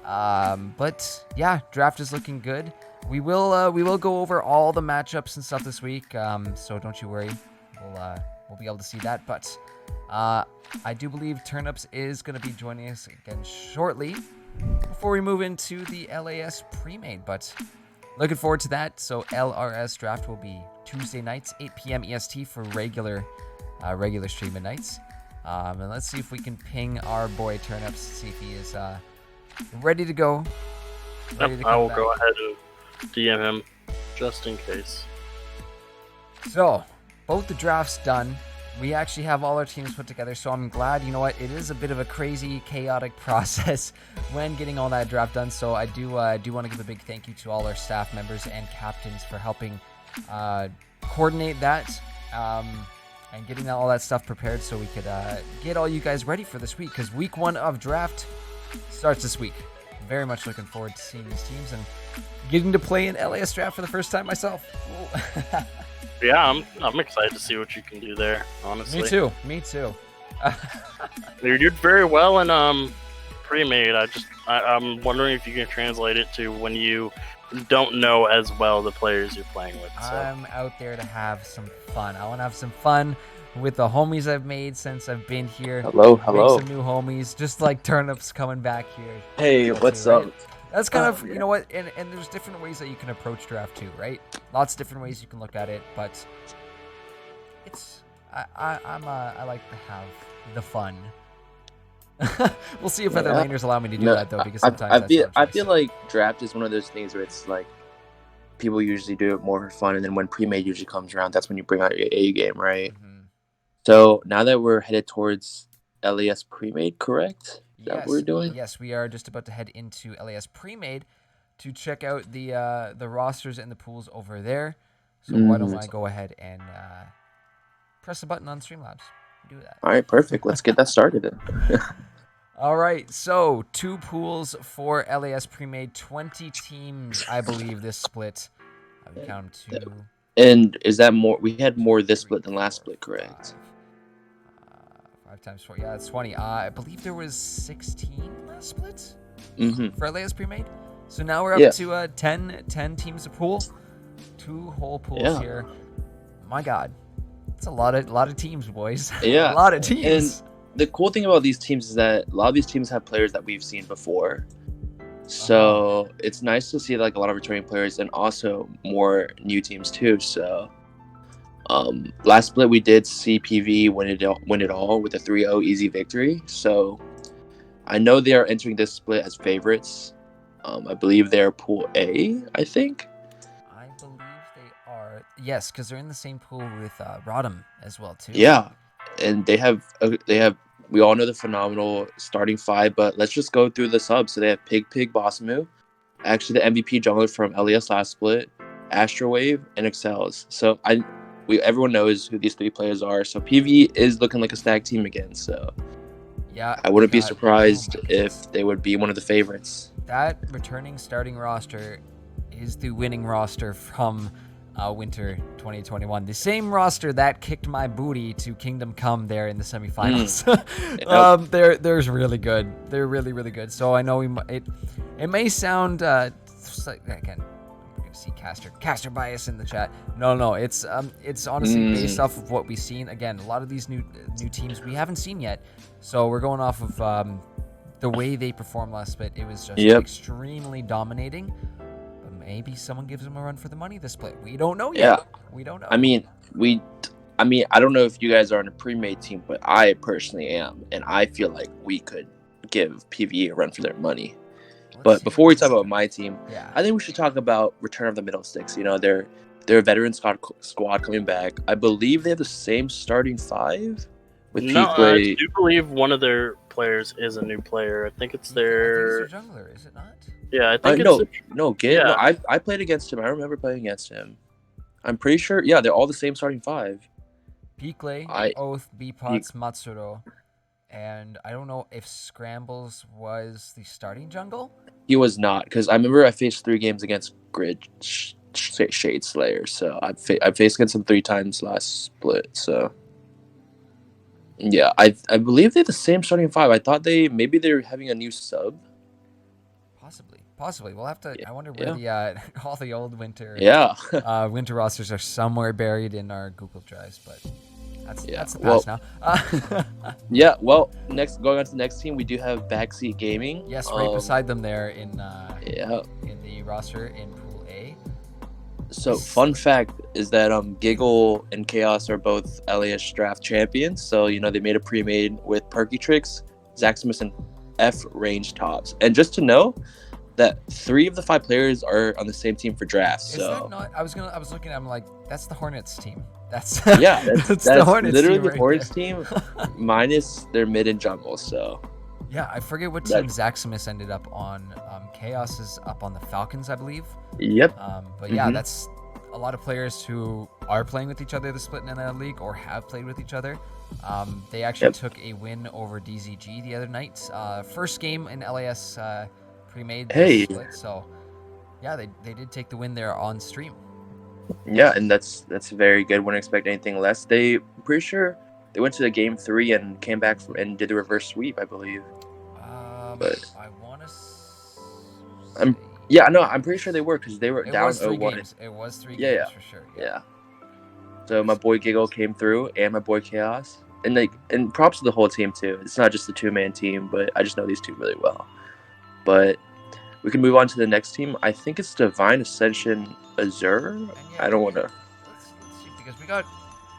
But yeah, draft is looking good. We will go over all the matchups and stuff this week. So don't you worry. We'll be able to see that. But I do believe Turnips is going to be joining us again shortly before we move into the LAS pre-made. But looking forward to that. So LRS draft will be Tuesday nights, 8 p.m. EST for regular streaming nights. And let's see if we can ping our boy Turnips, see if he is ready to go. I will go ahead and DM him just in case. So, both the drafts done. We actually have all our teams put together, so I'm glad. You know what? It is a bit of a crazy, chaotic process when getting all that draft done. So I do want to give a big thank you to all our staff members and captains for helping coordinate that and getting all that stuff prepared so we could get all you guys ready for this week. Because week 1 of draft starts this week. Very much looking forward to seeing these teams and getting to play in LAS draft for the first time myself. Yeah, I'm excited to see what you can do there. Honestly, Me too. You did very well in pre-made. I'm wondering if you can translate it to when you don't know as well the players you're playing with. So. I'm out there to have some fun. I want to have some fun with the homies I've made since I've been here. Hello. Make some new homies, just like Turnips coming back here. Hey, what's up? Right? That's kind of, you know what, and there's different ways that you can approach draft too, right? Lots of different ways you can look at it, but it's, I like to have the fun. We'll see if other laners allow me to do that though, because sometimes I feel like draft is one of those things where it's like people usually do it more for fun, and then when pre-made usually comes around, that's when you bring out your A game, right? Mm-hmm. So now that we're headed towards LAS pre-made, correct? Is that what we're doing? Yes, we are just about to head into LAS pre-made to check out the rosters and the pools over there. So why don't I go ahead and press a button on Streamlabs? Do that. All right, perfect. Let's get that started then. All right, so 2 pools for LAS pre-made, 20 teams, I believe, this split. I would count 2. And is that more? We had more this split than last split, correct? 5 times 4, yeah, that's 20. I believe there was 16 last split for LAS pre-made. So now we're up to 10 teams a pool. 2 whole pools here. My God, it's a lot of teams, boys. Yeah, a lot of teams. And the cool thing about these teams is that a lot of these teams have players that we've seen before. So it's nice to see like a lot of returning players and also more new teams too. So last split we did see PV win it all with a 3-0 easy victory. So I know they are entering this split as favorites. I believe they're Pool A, I think. I believe they are. Yes, because they're in the same pool with Rodham as well too. Yeah, and they have. We all know the phenomenal starting 5, but let's just go through the subs. So they have Pig, Bossmu, actually the MVP jungler from LES last split, Astrowave, and Excels. So everyone knows who these 3 players are. So PV is looking like a stacked team again. So yeah, I wouldn't be surprised if they would be one of the favorites. That returning starting roster is the winning roster from Winter 2021. The same roster that kicked my booty to Kingdom Come there in the semifinals. They're really good. They're really, really good. So I know it may sound again. I'm gonna see caster bias in the chat. No, it's honestly based off of what we've seen. Again, a lot of these new teams we haven't seen yet. So we're going off of the way they performed last split. It was just extremely dominating. Maybe someone gives them a run for the money this split. We don't know yet. Yeah. We don't know. I mean, I don't know if you guys are on a pre-made team, but I personally am, and I feel like we could give PvE a run for their money. But before we talk about my team, I think we should talk about Return of the Middle Sticks. You know, they're a veteran squad coming back. I believe they have the same starting 5 with I do believe one of their players is a new player. I think it's their jungler, is it not? Yeah, I think I played against him. I remember playing against him. I'm pretty sure. Yeah, they're all the same starting 5. Pikle, Oath, Bpots, Matsuro, and I don't know if Scrambles was the starting jungle. He was not, because I remember I faced 3 games against Grid Shade Slayer, so I faced against him 3 times last split. So yeah, I believe they're the same starting 5. I thought maybe they're having a new sub. Possibly. We'll have to. I wonder where all the old winter winter rosters are somewhere buried in our Google Drives, but that's the past now. Well, going on to the next team, we do have Backseat Gaming. Yes, right beside them there in the roster in Pool A. So, fun fact is that Giggle and Chaos are both LAS draft champions. So, they made a pre-made with Perky Tricks, Zaximus, and F range tops. And just to know that 3 of the 5 players are on the same team for drafts. Is that not? I was looking at. I'm like, that's the Hornets team. That's Yeah, that's that's the Hornets literally team the right Hornets there. team minus their mid and jungle. So Yeah, I forget what that team Zaximus ended up on. Chaos is up on the Falcons, I believe. yep. But yeah, Mhm. that's a lot of players who are playing with each other this split in the league or have played with each other. They actually Yep. took a win over DZG the other night. First game in LAS pre-made this Hey, split, so yeah, they did take the win there on stream. yeah, and that's very good. Wouldn't expect anything less. Pretty sure they went to the game 3 and came back from and did the reverse sweep, I believe. But I want to say I'm yeah, no, I'm pretty sure they were because they were it down was three 0-1. games. It was three Yeah, games yeah, for sure. yeah. So my boy Giggle came through, and my boy Chaos, and props to the whole team too. It's not just the 2-man team, but I just know these two really well. But we can move on to the next team. I think it's Divine Ascension Azure. And yeah, I don't want to. let's see because we got.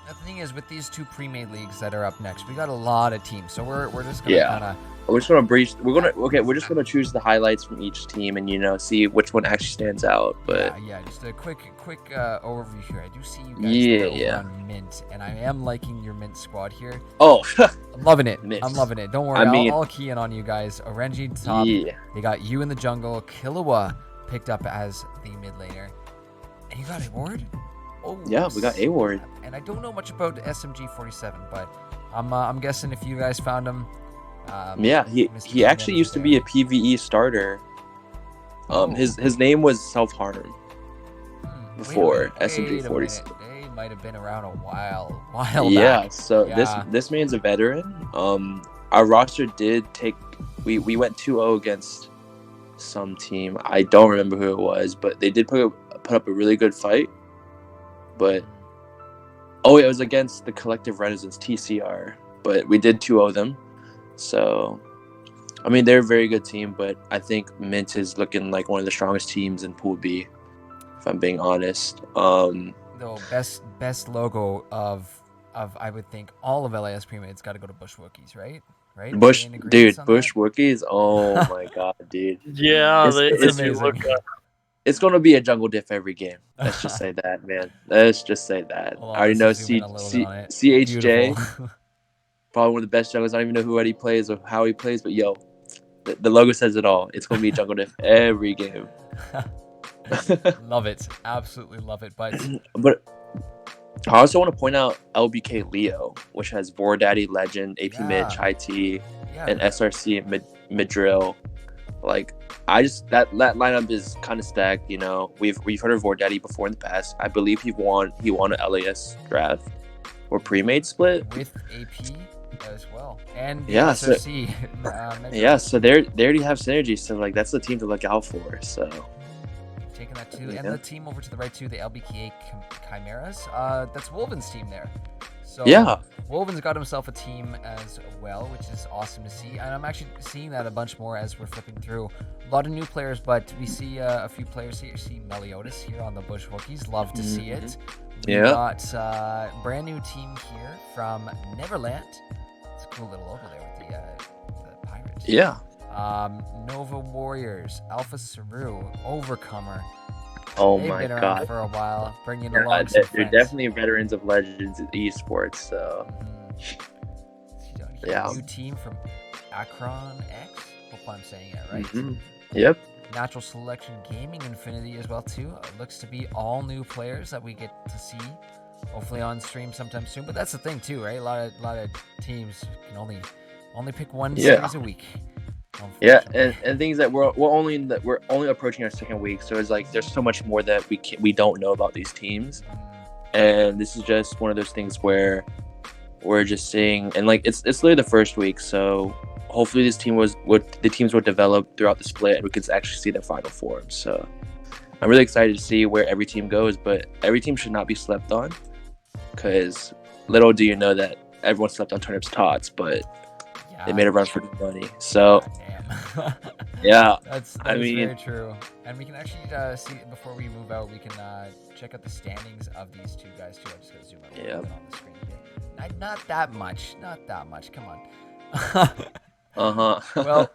The thing is, with these two pre-made leagues that are up next, we got a lot of teams. So we're just gonna Yeah. kind of. We're just gonna breach. We're just gonna choose the highlights from each team, and see which one actually stands out. But Yeah, just a quick overview here. I do see you guys Yeah, there over yeah. on Mint, and I am liking your Mint squad here. oh, I'm loving it. Mint. I'm loving it. Don't worry, I mean- I'll key in on you guys. Orenji top. yeah, They got you in the jungle. Killua picked up as the mid laner, and you got a ward. Oh, yeah, we got A Ward. And I don't know much about SMG 47, but I'm guessing if you guys found him. Yeah, Mr. he actually Kingdom used to there. be a PVE starter. Oh. His name was Self Harm. Hmm, before wait a SMG minute. 47. They might have been around a while Yeah, back. so Yeah. this man's a veteran. Our roster did take. We went 2-0 against some team. I don't remember who it was, but they did put up a really good fight. But it was against the Collective Renaissance TCR, but we did 2-0 them. So, I mean, they're a very good team, but I think Mint is looking like one of the strongest teams in Pool B, if I'm being honest. The best logo of I would think all of LAS pre-made's got to go to Bush Wookiees, right? Right? Bush, Are we in agreement dude, on Bush that? Wookiees. Oh my god, dude. Yeah, It's- they it's do amazing. look. It's going to be a jungle diff every game. Let's just say that, man. Let's just say that. Hold on, I already let's know zoom in a little bit on it. CHJ, Beautiful. probably one of the best junglers. I don't even know who he plays or how he plays, but yo, the logo says it all. It's going to be a jungle diff every game. Love it. Absolutely love it. But But I also want to point out LBK Leo, which has Boar Daddy, Legend, AP Mitch, Yeah. IT, yeah, and SRC mid drill. Like I just that lineup is kind of stacked. We've heard of Boar Daddy before in the past. I believe he won an LAS draft or pre-made split. with AP as well. And the Yeah, so- SRC. Metro. Yeah, so they already have synergy. So like that's the team to look out for. So Taking that too. And Yeah. the team over to the right too, the LBKA Chimeras. That's Wolven's team there. So yeah, Wolven's got himself a team as well, which is awesome to see. And I'm actually seeing that a bunch more as we're flipping through. A lot of new players, but we see a few players here. You see Meliodas here on the Bush Wookiees. Love to see it. We Yeah. got brand new team here from Neverland. It's a cool little logo there with the pirates. yeah. Nova Warriors, Alpha Saru, Overcomer. Oh They've my been around god. for a while, bringing Yeah, along some they're friends. definitely veterans of Legends Esports. So Mhm. Yeah. New team from Akron X. Hope I'm saying it right. mhm. Yep. Natural Selection Gaming Infinity as well too. Looks to be all new players that we get to see, hopefully on stream sometime soon. But that's the thing too, right? A lot of teams can only pick one Yeah. series a week. Yeah, unfortunately. and things that we're only approaching our second week, so it's like there's so much more that we don't know about these teams, and this is just one of those things where we're just seeing, and like it's literally the first week, so hopefully this team the teams will develop throughout the split, and we could actually see their final form. So I'm really excited to see where every team goes, but every team should not be slept on, because little do you know that everyone slept on Turnips Tots, but they made a run for the money. So Damn. yeah. That's I mean- very true. And we can actually see before we move out, we can check out the standings of these two guys too. I'm just gonna zoom out a little bit on the screen here. Not that much. Come on. Uh-huh. Well,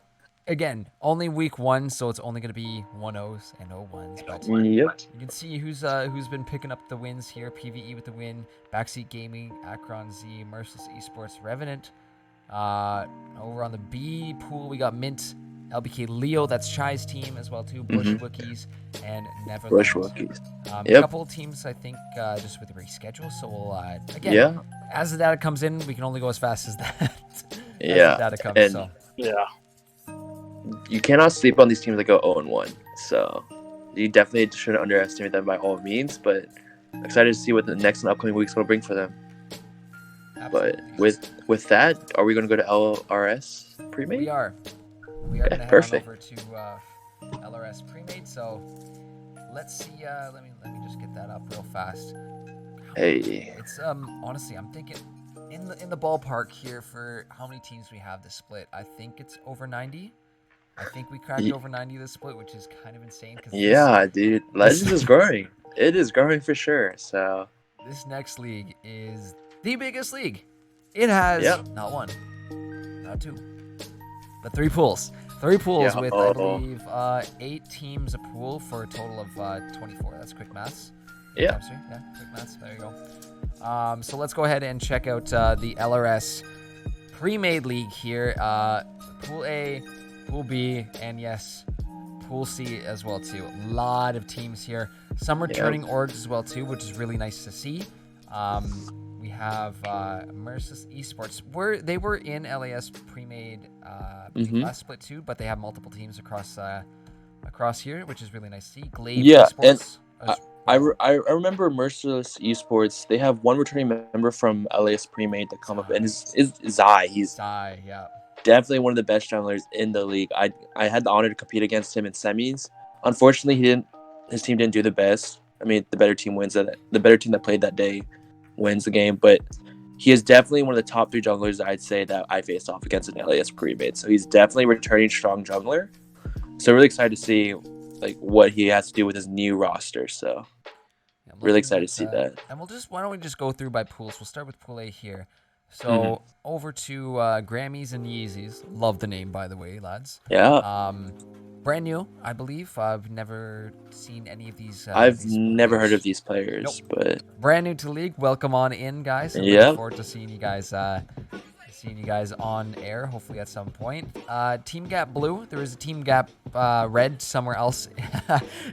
again, only week 1, so it's only going to be 1-0s and 0-1s. But Yep. you can see who's been picking up the wins here. PvE with the win. Backseat Gaming, Akron Z, Merciless Esports, Revenant. Over on the B pool, we got Mint, LBK Leo, that's Chai's team as well too. Bush Wookies and Neverland. Bush Rookies. A couple of teams, I think, just with the reschedule. So we'll again, as the data comes in, we can only go as fast as that. As the data comes. And so you cannot sleep on these teams that go 0-1. So you definitely shouldn't underestimate them by all means. But I'm excited to see what the next and upcoming weeks will bring for them. Absolutely. But with that, are we going to go to LRS pre-made? We are going to head perfect. on over to LRS pre-made. So let's see. Let me just get that up real fast. Hey. It's honestly, I'm thinking in the ballpark here for how many teams we have this split. I think it's over 90. I think we cracked over 90 this split, which is kind of insane. Dude, Legends is growing. It is growing for sure. So this next league is the biggest league. It has not 1, not 2, but 3 pools. 3 pools with, I believe, 8 teams a pool for a total of 24. That's quick maths. Yeah. Quick maths. There you go. So let's go ahead and check out the LRS pre-made league here. Pool A, Pool B, and yes, Pool C as well too. A lot of teams here. Some returning orgs as well too, which is really nice to see. We have Merciless Esports. They were in LAS pre-made last split too, but they have multiple teams across here, which is really nice to see. Glaive Esports. I remember Merciless Esports. They have one returning member from LAS pre-made that come up, and is Zai. He's definitely one of the best junglers in the league. I had the honor to compete against him in semis. Unfortunately, his team didn't do the best. I mean, the better team wins. The better team that played that day wins the game. But he is definitely one of the top 3 junglers I'd say that I faced off against in LAS pre-made. So he's definitely returning strong jungler. So really excited to see what he has to do with his new roster. So really excited to see that. And why don't we just go through by pools? We'll start with Pool A here. So over to Grammys and Yeezys. Love the name, by the way, lads. Yeah. Brand new, I believe. I've never seen any of these. I've never heard of these players, but brand new to the league. Welcome on in, guys. I'm looking forward to seeing you guys on air, hopefully at some point. Team Gap Blue. There is a Team Gap Red somewhere else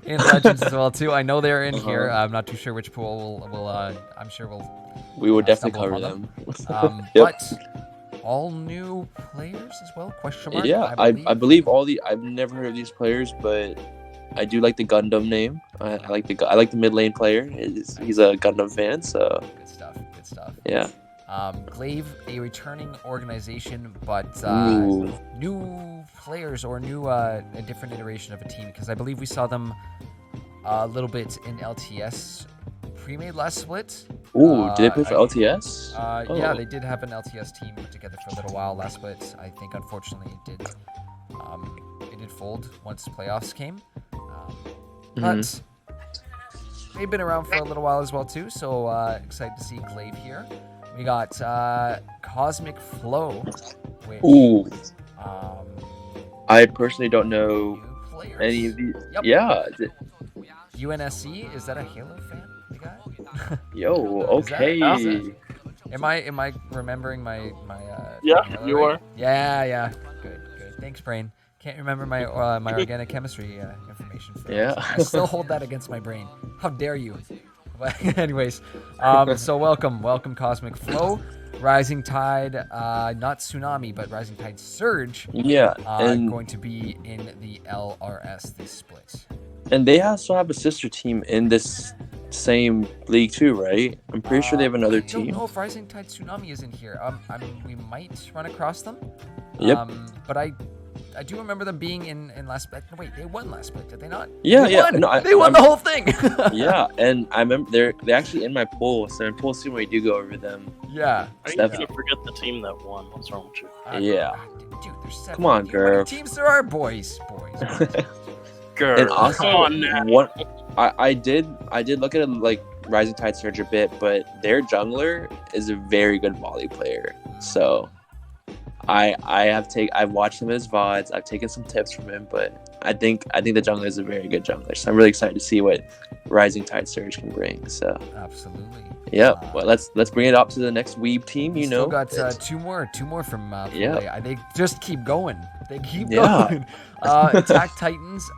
in Legends as well too. I know they're in here. I'm not too sure which pool we'll I'm sure we would definitely cover them. But all new players as well? Question mark. Yeah, I believe all the. I've never heard of these players, but I do like the Gundam name. I like the mid lane player. He's a Gundam fan, so good stuff. Yeah. Glaive, a returning organization, but new players or a different iteration of a team, because I believe we saw them a little bit in LTS pre-made last split. Did they play for LTS? Yeah, they did have an LTS team put together for a little while last split. I think unfortunately it did fold once playoffs came. But they've been around for a little while as well too, so excited to see Glaive here. We got Cosmic Flow, which I personally don't know any of these. Yep. Yeah. UNSC, is that a Halo fan we got? Yo, okay. Am I remembering my yeah, Halo you right? are. Yeah. Good. Thanks, brain. Can't remember my organic chemistry information. I still hold that against my brain. How dare you? But anyways, so welcome Cosmic Flow, Rising Tide, not Tsunami, but Rising Tide Surge. Yeah, and going to be in the LRS this split. And they also have a sister team in this same league too, right? I'm pretty sure they have another team. I don't know if Rising Tide Tsunami is in here. We might run across them. Yep. But I do remember them being in last split. No, wait, they won last split, did they not? Yeah, they won. No, they won the whole thing. Yeah, and I remember they're actually in my pool, so in pool soon we do go over them. Yeah. Are you gonna forget the team that won? What's wrong with you? Yeah. Dude, there's 7. Come on, girl. How many teams there are, boys? Girl, and also, come on now. I did look at like Rising Tide Surge a bit, but their jungler is a very good volley player. So I've watched him his VODs. I've taken some tips from him, but I think the jungler is a very good jungler. So I'm really excited to see what Rising Tide Surge can bring. So Absolutely. yeah, well let's bring it up to the next Weeb team. We You still know, got two more from Yeah. They just keep going. They keep Yeah. going. Attack Titans,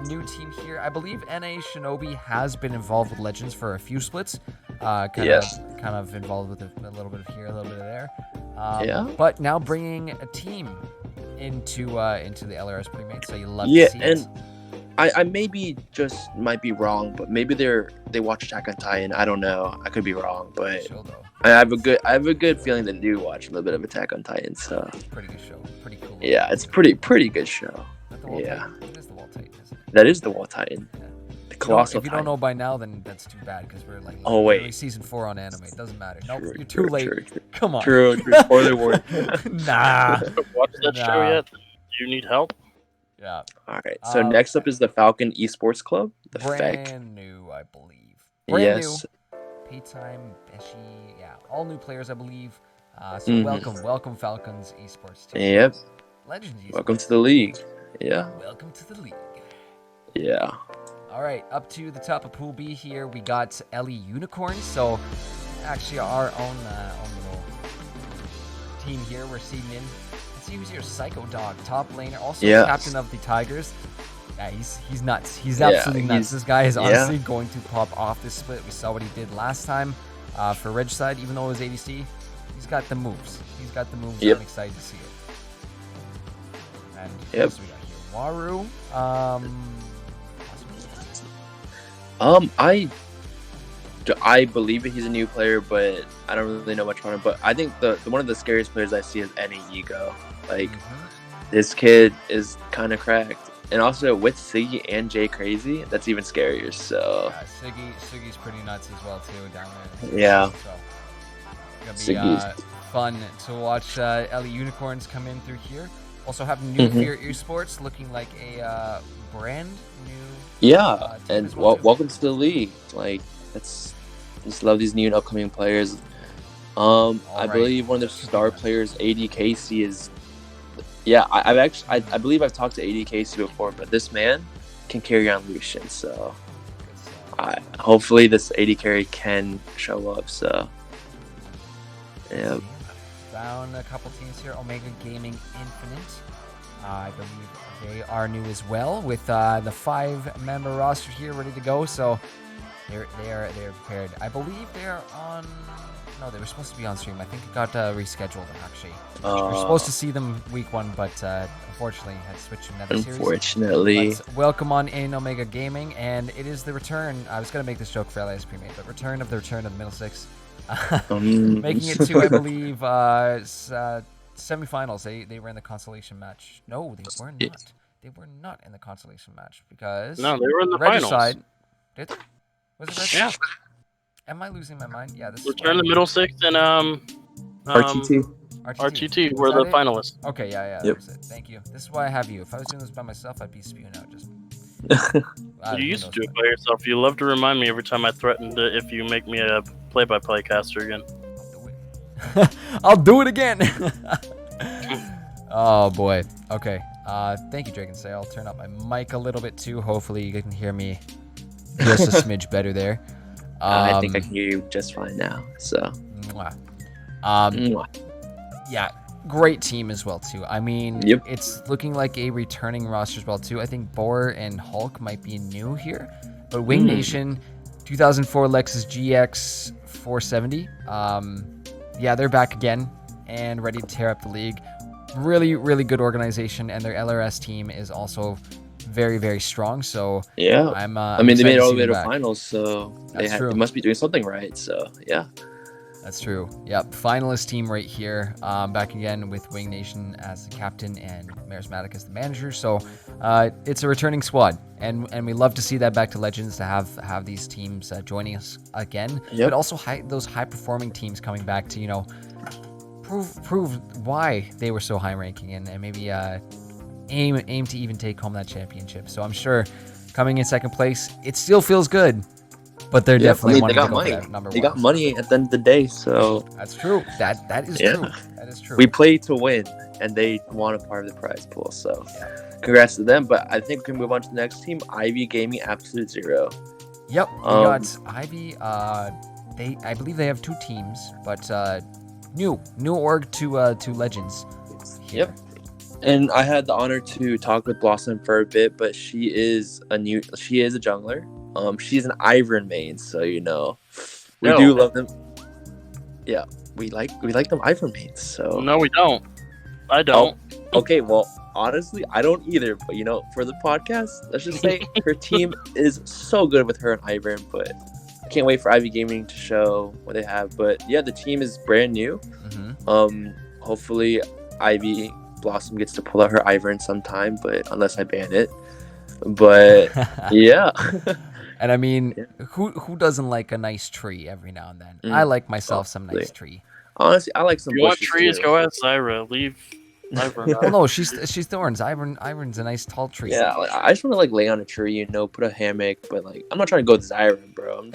new team here. I believe NA Shinobi has been involved with Legends for a few splits. Yes. Kind of involved with a little bit of here, a little bit of there. Yeah. But now bringing a team into the LRS pre-made, so you love Yeah, to see it. and I maybe just might be wrong, but maybe they watch Attack on Titan. I don't know. I could be wrong, but Show though. I have a good feeling that they do watch a little bit of Attack on Titan. So Pretty good show. Pretty cool. yeah, it's pretty good show. Is that the Wall Yeah. Titan? It is the Wall Titan, isn't it? That is the Wall Titan, Yeah. the Colossal If you don't Titan. know by now, then that's too bad because we're like Oh, wait. literally season 4 on anime. It doesn't matter. Nope, True, you're too true, late. true, Come on. True. Spoiler warning. Nah. Watch that show Nah. yet? Do you need help? Yeah. All right. So next up is the Falcon Esports Club, the FEC. Brand new, I believe. Brand Yes. new. Paytime, Beshi, yeah, all new players, I believe. So welcome Falcons Esports team. Yep. Legends Esports. Welcome to the league. Yeah. Welcome to the league. Yeah. All right, up to the top of Pool B here, we got Ellie Unicorns. So actually our own little team here. We're seeding in. Let's see who's your Psycho Dog, top laner, also Yeah. captain of the Tigers. Yeah, he's nuts. He's Yeah, absolutely nuts. This guy is honestly yeah. going to pop off this split. We saw what he did last time for Reg side, even though it was ADC. He's got the moves. He's got the moves. Yep. I'm excited to see it. And what Yep. else we got here? Waru. I believe that he's a new player, but I don't really know much about him. But I think the one of the scariest players I see is any Ego. Like this kid is kind of cracked, and also with Siggy and Jay Crazy, that's even scarier. So Yeah, Siggy's pretty nuts as well too down there. Yeah. So it's Siggy's- gonna be fun to watch Ellie Unicorns come in through here. Also have New Fear Esports looking like a brand new. yeah, team and as well, too. welcome to the league. Like just love these new and upcoming players. I right. believe one of their star players, AD Casey, is. Yeah, I believe I've talked to AD Casey before, but this man can carry on Lucian. So hopefully this AD carry can show up. So yeah. Down a couple teams here. Omega Gaming Infinite. I believe they are new as well with the 5-member roster here ready to go. So they're prepared. I believe they're on. No, they were supposed to be on stream. I think it got rescheduled actually. We were supposed to see them week 1, but unfortunately had to switch to another series. Unfortunately. But welcome on in Omega Gaming, and it is the return. I was gonna make this joke for LAS pre-made, but return of the middle six. Making it to, I believe, semifinals. They were in the consolation match. No, they were not. They were not in the consolation match because No, they were in the Red finals. side. Did they? Was it Red Yeah. side? Am I losing my mind? Yeah, this Return is the middle six and RTT. RTT Was were the that it? finalists. Okay, yeah, Yep. that was it. Thank you. This is why I have you. If I was doing this by myself, I'd be spewing out just. You used to do it by yourself. You love to remind me every time I threatened it if you make me a play-by-play caster again. I'll do it again. Oh boy. Okay. Thank you, Dragon Say. I'll turn up my mic a little bit too. Hopefully you can hear me just a smidge better there. I think I can hear you just fine now. So Mwah. mwah. Yeah, great team as well too. I mean, Yep. it's looking like a returning roster as well too. I think Boar and Hulk might be new here, but Wing Nation, 2004 Lexus GX 470. Yeah, they're back again and ready to tear up the league. Really, really good organization, and their LRS team is also very, very strong. So Yeah. I'm. I mean, they made it all the way to back. finals, so That's true. they must be doing something right. So yeah. That's true. Yep. Finalist team right here. Back again with Wing Nation as the captain and Marismatic as the manager. So it's a returning squad. And we love to see that back to Legends to have these teams joining us again. Yep. But also those high performing teams coming back to, prove why they were so high ranking and maybe aim to even take home that championship. So I'm sure coming in second place, it still feels good. but they're definitely they wanting got to go money. for that number They one. got money at the end of the day, so That's true. That is Yeah. true. That is true. we play to win, and they want a part of the prize pool. So, congrats to them. But I think we can move on to the next team, Ivy Gaming Absolute Zero. Yep, we got Ivy. I believe they have two teams, but new org to Legends. Here. Yep. And I had the honor to talk with Blossom for a bit, but she is a jungler. She's an Ivern main, so we do love them. Yeah, we like them Ivern mains. So No, we don't. I don't. Oh, okay, well, honestly, I don't either. But for the podcast, let's just say her team is so good with her and Ivern. But I can't wait for Ivy Gaming to show what they have. But yeah, the team is brand new. Mm-hmm. Hopefully, Ivy Blossom gets to pull out her Ivern sometime, but unless I ban it. But yeah. And I mean, who doesn't like a nice tree every now and then? I like myself some nice tree. Honestly, I like some You want bushes trees? too. Go ahead, Zyra. Leave Ivern out. Well, no, she's thorns. Ivern's a nice tall tree. Yeah, I just want to lay on a tree, put a hammock, but I'm not trying to go with Zyron, bro. I'm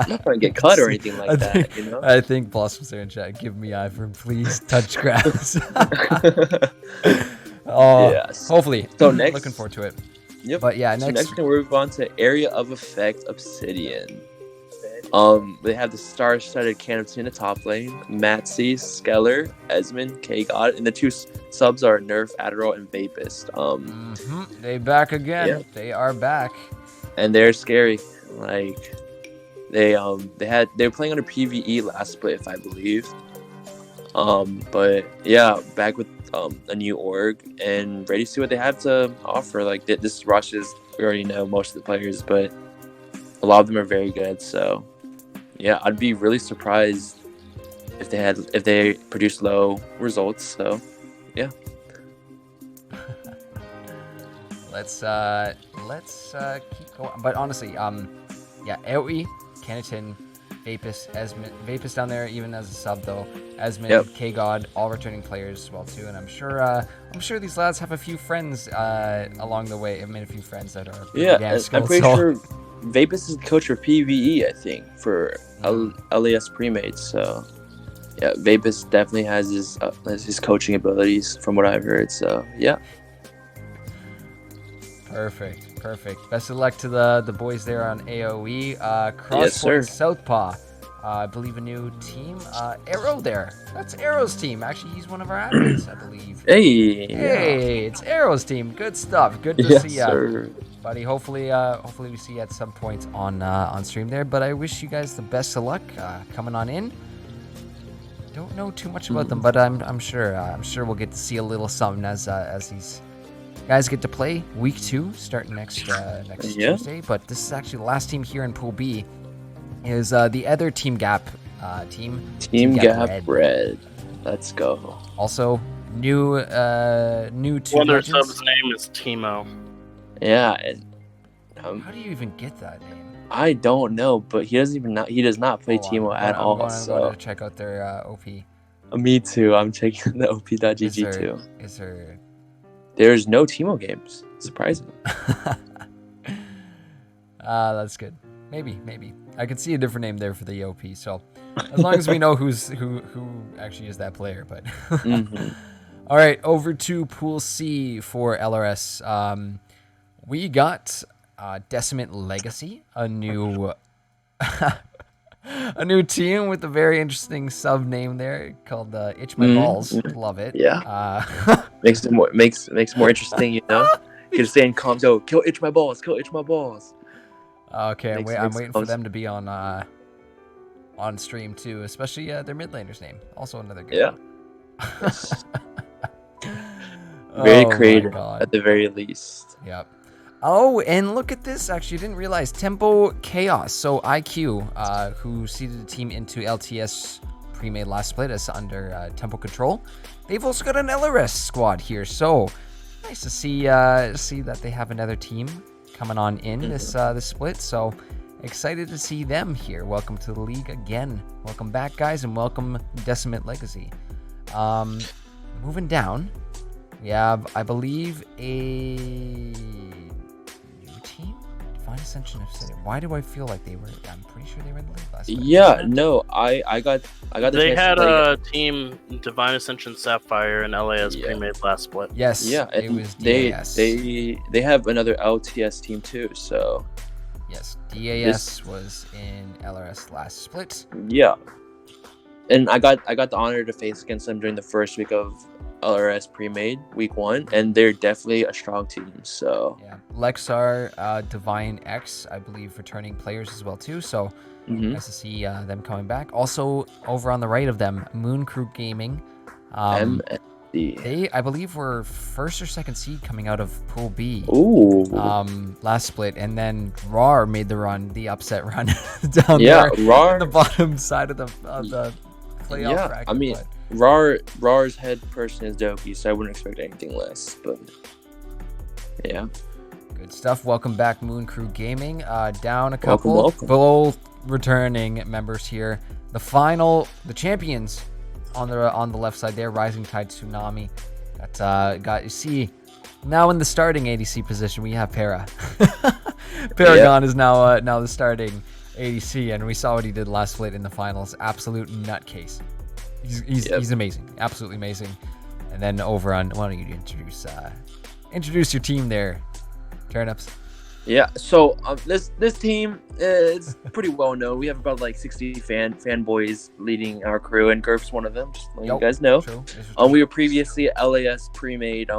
not trying to get cut or anything like that. I think Blossom's there in chat. Give me Ivern, please. Touch grass. Yes. Hopefully. So next, looking forward to it. Yep. But yeah, next thing we're move on to Area of Effect Obsidian. They have the star-studded Canopy in the top lane, Matsy, Skeller, Esmond, K-God, and the two subs are Nerf, Adderall, and Vapist. They back again. Yeah. They are back. And they're scary. They were playing under PvE last split, I believe. But yeah, back with a new org and ready to see what they have to offer. This rushes, we already know most of the players, but a lot of them are very good. So yeah, I'd be really surprised if they produce low results. So yeah. Let's keep going. But honestly, AoE, Kenneton, Vapist, Esmond, Vapist down there, even as a sub though. Esmond, K-God, all returning players as well too. And I'm sure these lads have a few friends along the way. I've made a few friends that are I'm pretty sure Vapist is the coach for PvE, I think, for LAS premates. So yeah, Vapist definitely has his coaching abilities from what I've heard. So yeah. Perfect. Best of luck to the boys there on AoE. Crosspoint Yes, sir. Southpaw. I believe a new team. Arrow there. That's Arrow's team. Actually, he's one of our admins, I believe. Hey, it's Arrow's team. Good stuff. Good to see ya, sir. buddy. Hopefully we see you at some point on stream there. But I wish you guys the best of luck coming on in. Don't know too much about them, but I'm sure we'll get to see a little something as these guys get to play week 2 starting next Tuesday. But this is actually the last team here in Pool B. Is the other Team Gap team. Team Gap Red. Let's go. Also new to One of their Legends. sub's name is Timo. Yeah, and How do you even get that name? I don't know, but he does not play Timo at all. I'm going to check out their OP. Me too. I'm checking the op.gg too. Is there? There's no Timo games. Surprisingly. That's good. Maybe. I could see a different name there for the OP. So as long as we know who actually is that player, but. All right, over to Pool C for LRS. We got Decimate Legacy, a new team with a very interesting sub name there called Itch My Balls. Love it. Yeah. Makes it more interesting, You can stay in calm. Yo, kill Itch My Balls. Okay, I'm waiting for them to be on stream too, especially their mid laner's name. Also another good one. Very creative at the very least. Yep. Oh, and look at this. Actually, I didn't realize Tempo Chaos. So IQ, who seeded the team into LTS pre-made last split as under Tempo control. They've also got an LRS squad here. So nice to see that they have another team coming on in this split. So excited to see them here. Welcome to the league again. Welcome back, guys, and welcome Decimate Legacy. Moving down, we have, I believe, a new team. Define a Ascension of City. Why do I feel like they were? I'm pretty sure they were in the league last split. Yeah, no, I got the They chance had to play. a team Divine Ascension Sapphire and LAS Yeah. pre-made last split. Yes, Yeah, it and was DAS. they have another LTS team too. So Yes, DAS was in LRS last split. yeah, and I got the honor to face against them during the first week of LRS pre-made week 1, and they're definitely a strong team. So Yeah, Lexar, Divine X, I believe, returning players as well too. So nice to see them coming back. Also, over on the right of them, Moon Crew Gaming. MSD. They, I believe, were first or second seed coming out of Pool B. Ooh. Last split, and then RAR made the run, the upset run down Yeah, there RAR. on the bottom side of the playoff Yeah, bracket. I mean, but RAR's head person is Doki, so I wouldn't expect anything less. But yeah, good stuff. Welcome back, Moon Crew Gaming. Down a couple, Welcome. both returning members here. The champions on the left side there, Rising Tide Tsunami. Got you see. Now in the starting ADC position, we have Para. Paragon is now the starting ADC, and we saw what he did last split in the finals. Absolute nutcase. He's amazing, absolutely amazing. And then over on, why don't you introduce your team there, Turnips? yeah. So this team is pretty well known. We have about like 60 fanboys leading our crew, and Gurf's one of them. Just letting you guys know. True. We were previously LAS pre-made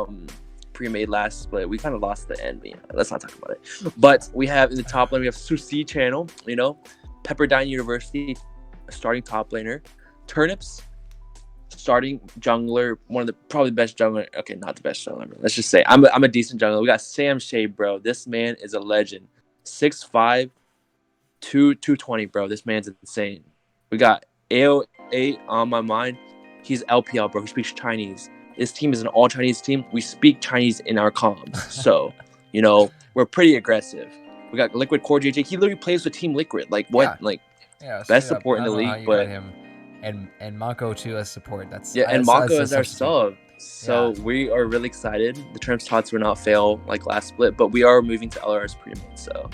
last split. We kind of lost the end. Let's not talk about it. But we have in the top lane, we have Susi Channel, Pepperdine University, starting top laner, Turnips, starting jungler, one of the probably best jungler. Okay, not the best jungler. Let's just say I'm a decent jungler. We got Sam Shade, bro. This man is a legend. 6'5", 220, bro. This man's insane. We got AO8 on my mind. He's LPL, bro. He speaks Chinese. This team is an all Chinese team. We speak Chinese in our comms. So, we're pretty aggressive. We got Liquid Core JJ. He literally plays with Team Liquid. Like, what? Yeah, best support in the league. But him. And Mako too as support. And Mako is our sub. So Yeah. we are really excited. The terms tots were not fail like last split, but we are moving to LRS pre-made. So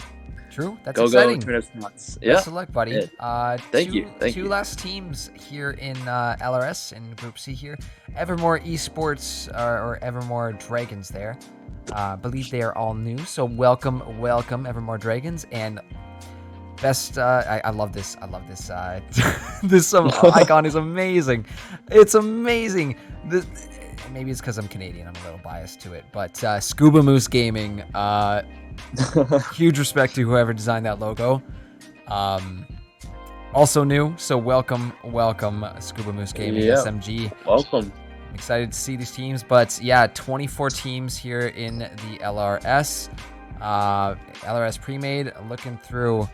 true. That's go exciting. Turnips tots. Best Yeah. of luck, buddy. Yeah. Thank you. Two last teams here in LRS in Group C here. Evermore Esports or Evermore Dragons there. I believe they are all new. So welcome, Evermore Dragons. And best, I love this. This icon is amazing. It's amazing. Maybe it's because I'm Canadian. I'm a little biased to it. But Scuba Moose Gaming, huge respect to whoever designed that logo. Also new, so welcome, Scuba Moose Gaming, SMG. Welcome. I'm excited to see these teams, but yeah, 24 teams here in the LRS. LRS pre-made, looking through.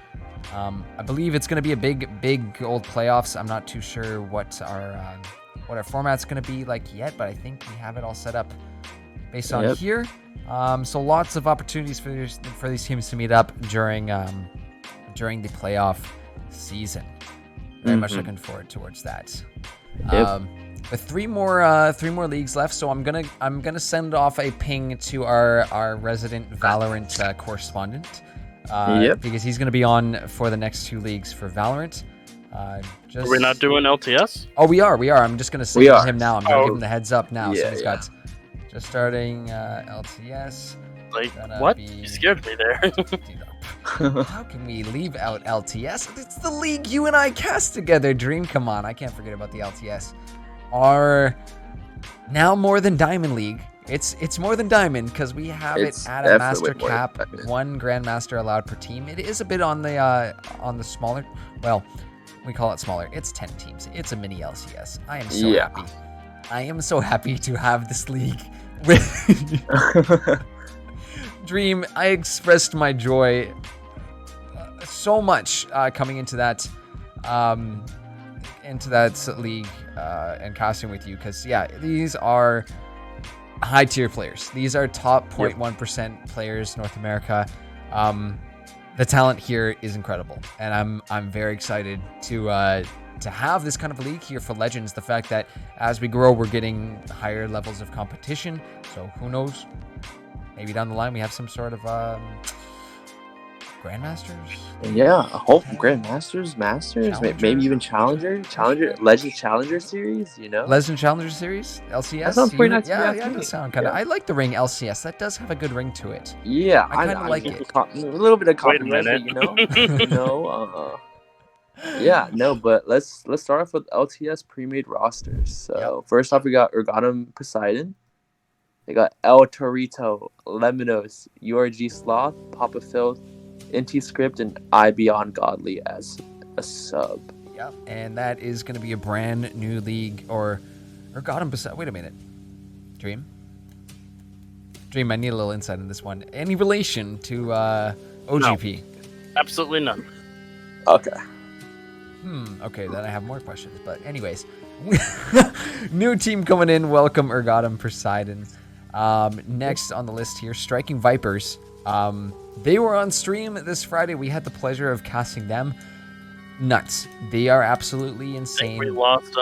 I believe it's going to be a big old playoffs. I'm not too sure what our format's going to be like yet, but I think we have it all set up based on here. So lots of opportunities for these teams to meet up during the playoff season. Very much looking forward towards that. With three more leagues left, so I'm gonna send off a ping to our resident Valorant correspondent. Because he's gonna be on for the next 2 leagues for Valorant. Are we not doing LTS? Oh, we are. I'm just gonna send him now. I'm gonna give him the heads up now. So he's got just starting LTS. Like what? You scared me there. How can we leave out LTS? It's the league you and I cast together, Dream. Come on, I can't forget about the LTS. Our now more than Diamond League. It's more than Diamond because we have it at a master cap, 1 Grandmaster allowed per team. It is a bit on the smaller. Well, we call it smaller. It's 10 teams. It's a mini LCS. I am so happy. I am so happy to have this league. Dream, I expressed my joy so much coming into that league and casting with you because these are high tier players. These are top 0.1% players North America. The talent here is incredible, and I'm very excited to have this kind of a league here for Legends. The fact that as we grow, we're getting higher levels of competition. So who knows? Maybe down the line we have some sort of Grandmasters? Yeah, I hope Grandmasters, Masters, Challenger? maybe even Challenger, Legends Challenger Series. Legend Challenger Series? LCS? That sounds pretty nice to me, Yeah, actually. it does sound kind of... Yeah. I like the ring LCS. That does have a good ring to it. Yeah, I kinda like it. A little bit of Wait a complimentary, minute. Yeah, no, but let's start off with LTS pre-made rosters. So first off, we got Ergatum Poseidon. They got El Torito, Lemonos, URG Sloth, Papa Filth, Inti Script, and I Beyond Godly as a sub. Yep, and that is going to be a brand new league, or Ergatum Poseidon. Wait a minute. Dream, I need a little insight in this one. Any relation to OGP? No, absolutely none. Okay. Okay, then I have more questions. But anyways, new team coming in. Welcome, Ergatum Poseidon. Next on the list here, Striking Vipers. They were on stream this Friday. We had the pleasure of casting them. Nuts. They are absolutely I insane. think we lost.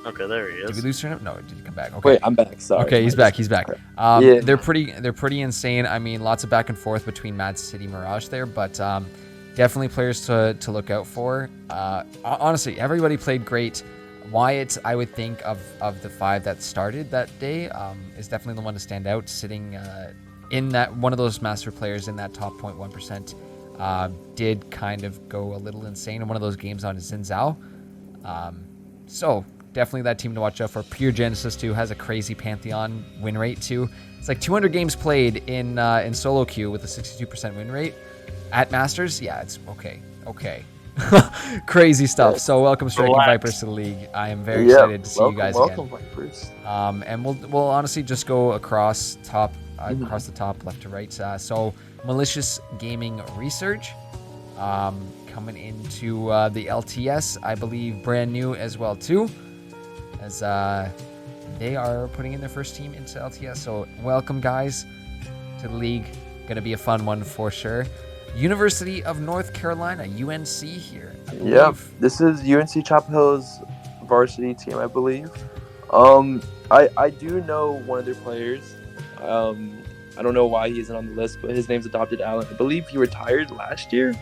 Okay, there he is. Did we lose Turnip? No, did he come back? Okay. Wait, I'm back. Sorry. Okay, he's back. Yeah. They're pretty insane. I mean, lots of back and forth between Mad City Mirage there, but definitely players to look out for. Honestly, everybody played great. Wyatt, I would think of the 5 that started that day, is definitely the one to stand out, sitting in that one of those master players in that top 0.1%. Did kind of go a little insane in one of those games on Xin Zhao. So definitely that team to watch out for. Pure Genesis too has a crazy Pantheon win rate too. It's like 200 games played in solo queue with a 62% win rate at Masters. Yeah, it's okay. Crazy stuff. So welcome Striking Vipers to the league. I am very excited to see you guys welcome, again. Vipers. And we'll honestly just go across the top, left to right. So Malicious Gaming Research coming into the LTS, I believe brand new as well too, as they are putting in their first team into LTS. So welcome guys to the league. Gonna be a fun one for sure. University of North Carolina, UNC here. Yeah, this is UNC Chapel Hill's varsity team, I believe. I do know one of their players. I don't know why he isn't on the list, but his name's Adopted Allen. I believe he retired last year.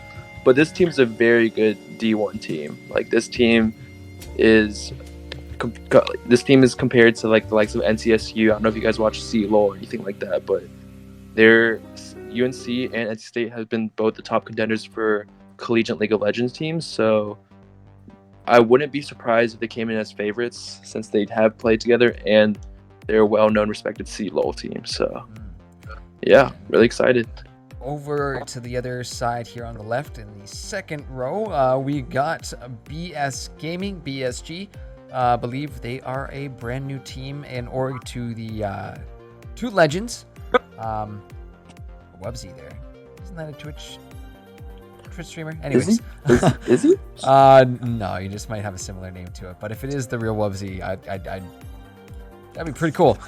But this team's a very good D1 team. Like this team is compared to like the likes of NCSU. I don't know if you guys watch CLO or anything like that, but they're UNC and NC State have been both the top contenders for collegiate League of Legends teams. So I wouldn't be surprised if they came in as favorites since they have played together and they're a well-known, respected CLO team. So yeah, really excited. Over to the other side here on the left in the second row, we got BS Gaming, BSG. I believe they are a brand new team and org to the two legends. Wubsy there. Isn't that a Twitch streamer? Anyways. Is he? No, you just might have a similar name to it. But if it is the real Wubsy, that'd be pretty cool.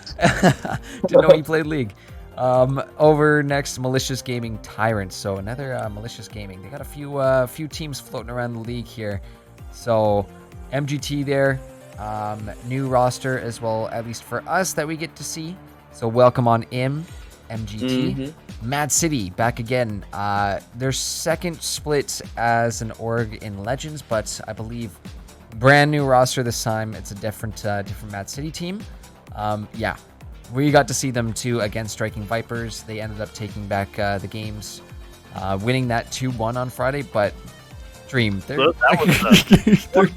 Didn't know he played League. Over next, Malicious Gaming Tyrants. So another Malicious Gaming. They got a few teams floating around the league here. So MGT there, new roster as well, at least for us that we get to see. So welcome on MGT. Mm-hmm. Mad City back again. Their second split as an org in Legends, but I believe brand new roster this time. It's a different Mad City team. Yeah. We got to see them too against Striking Vipers. They ended up taking back the games, winning that 2-1 on Friday. But Dream, they're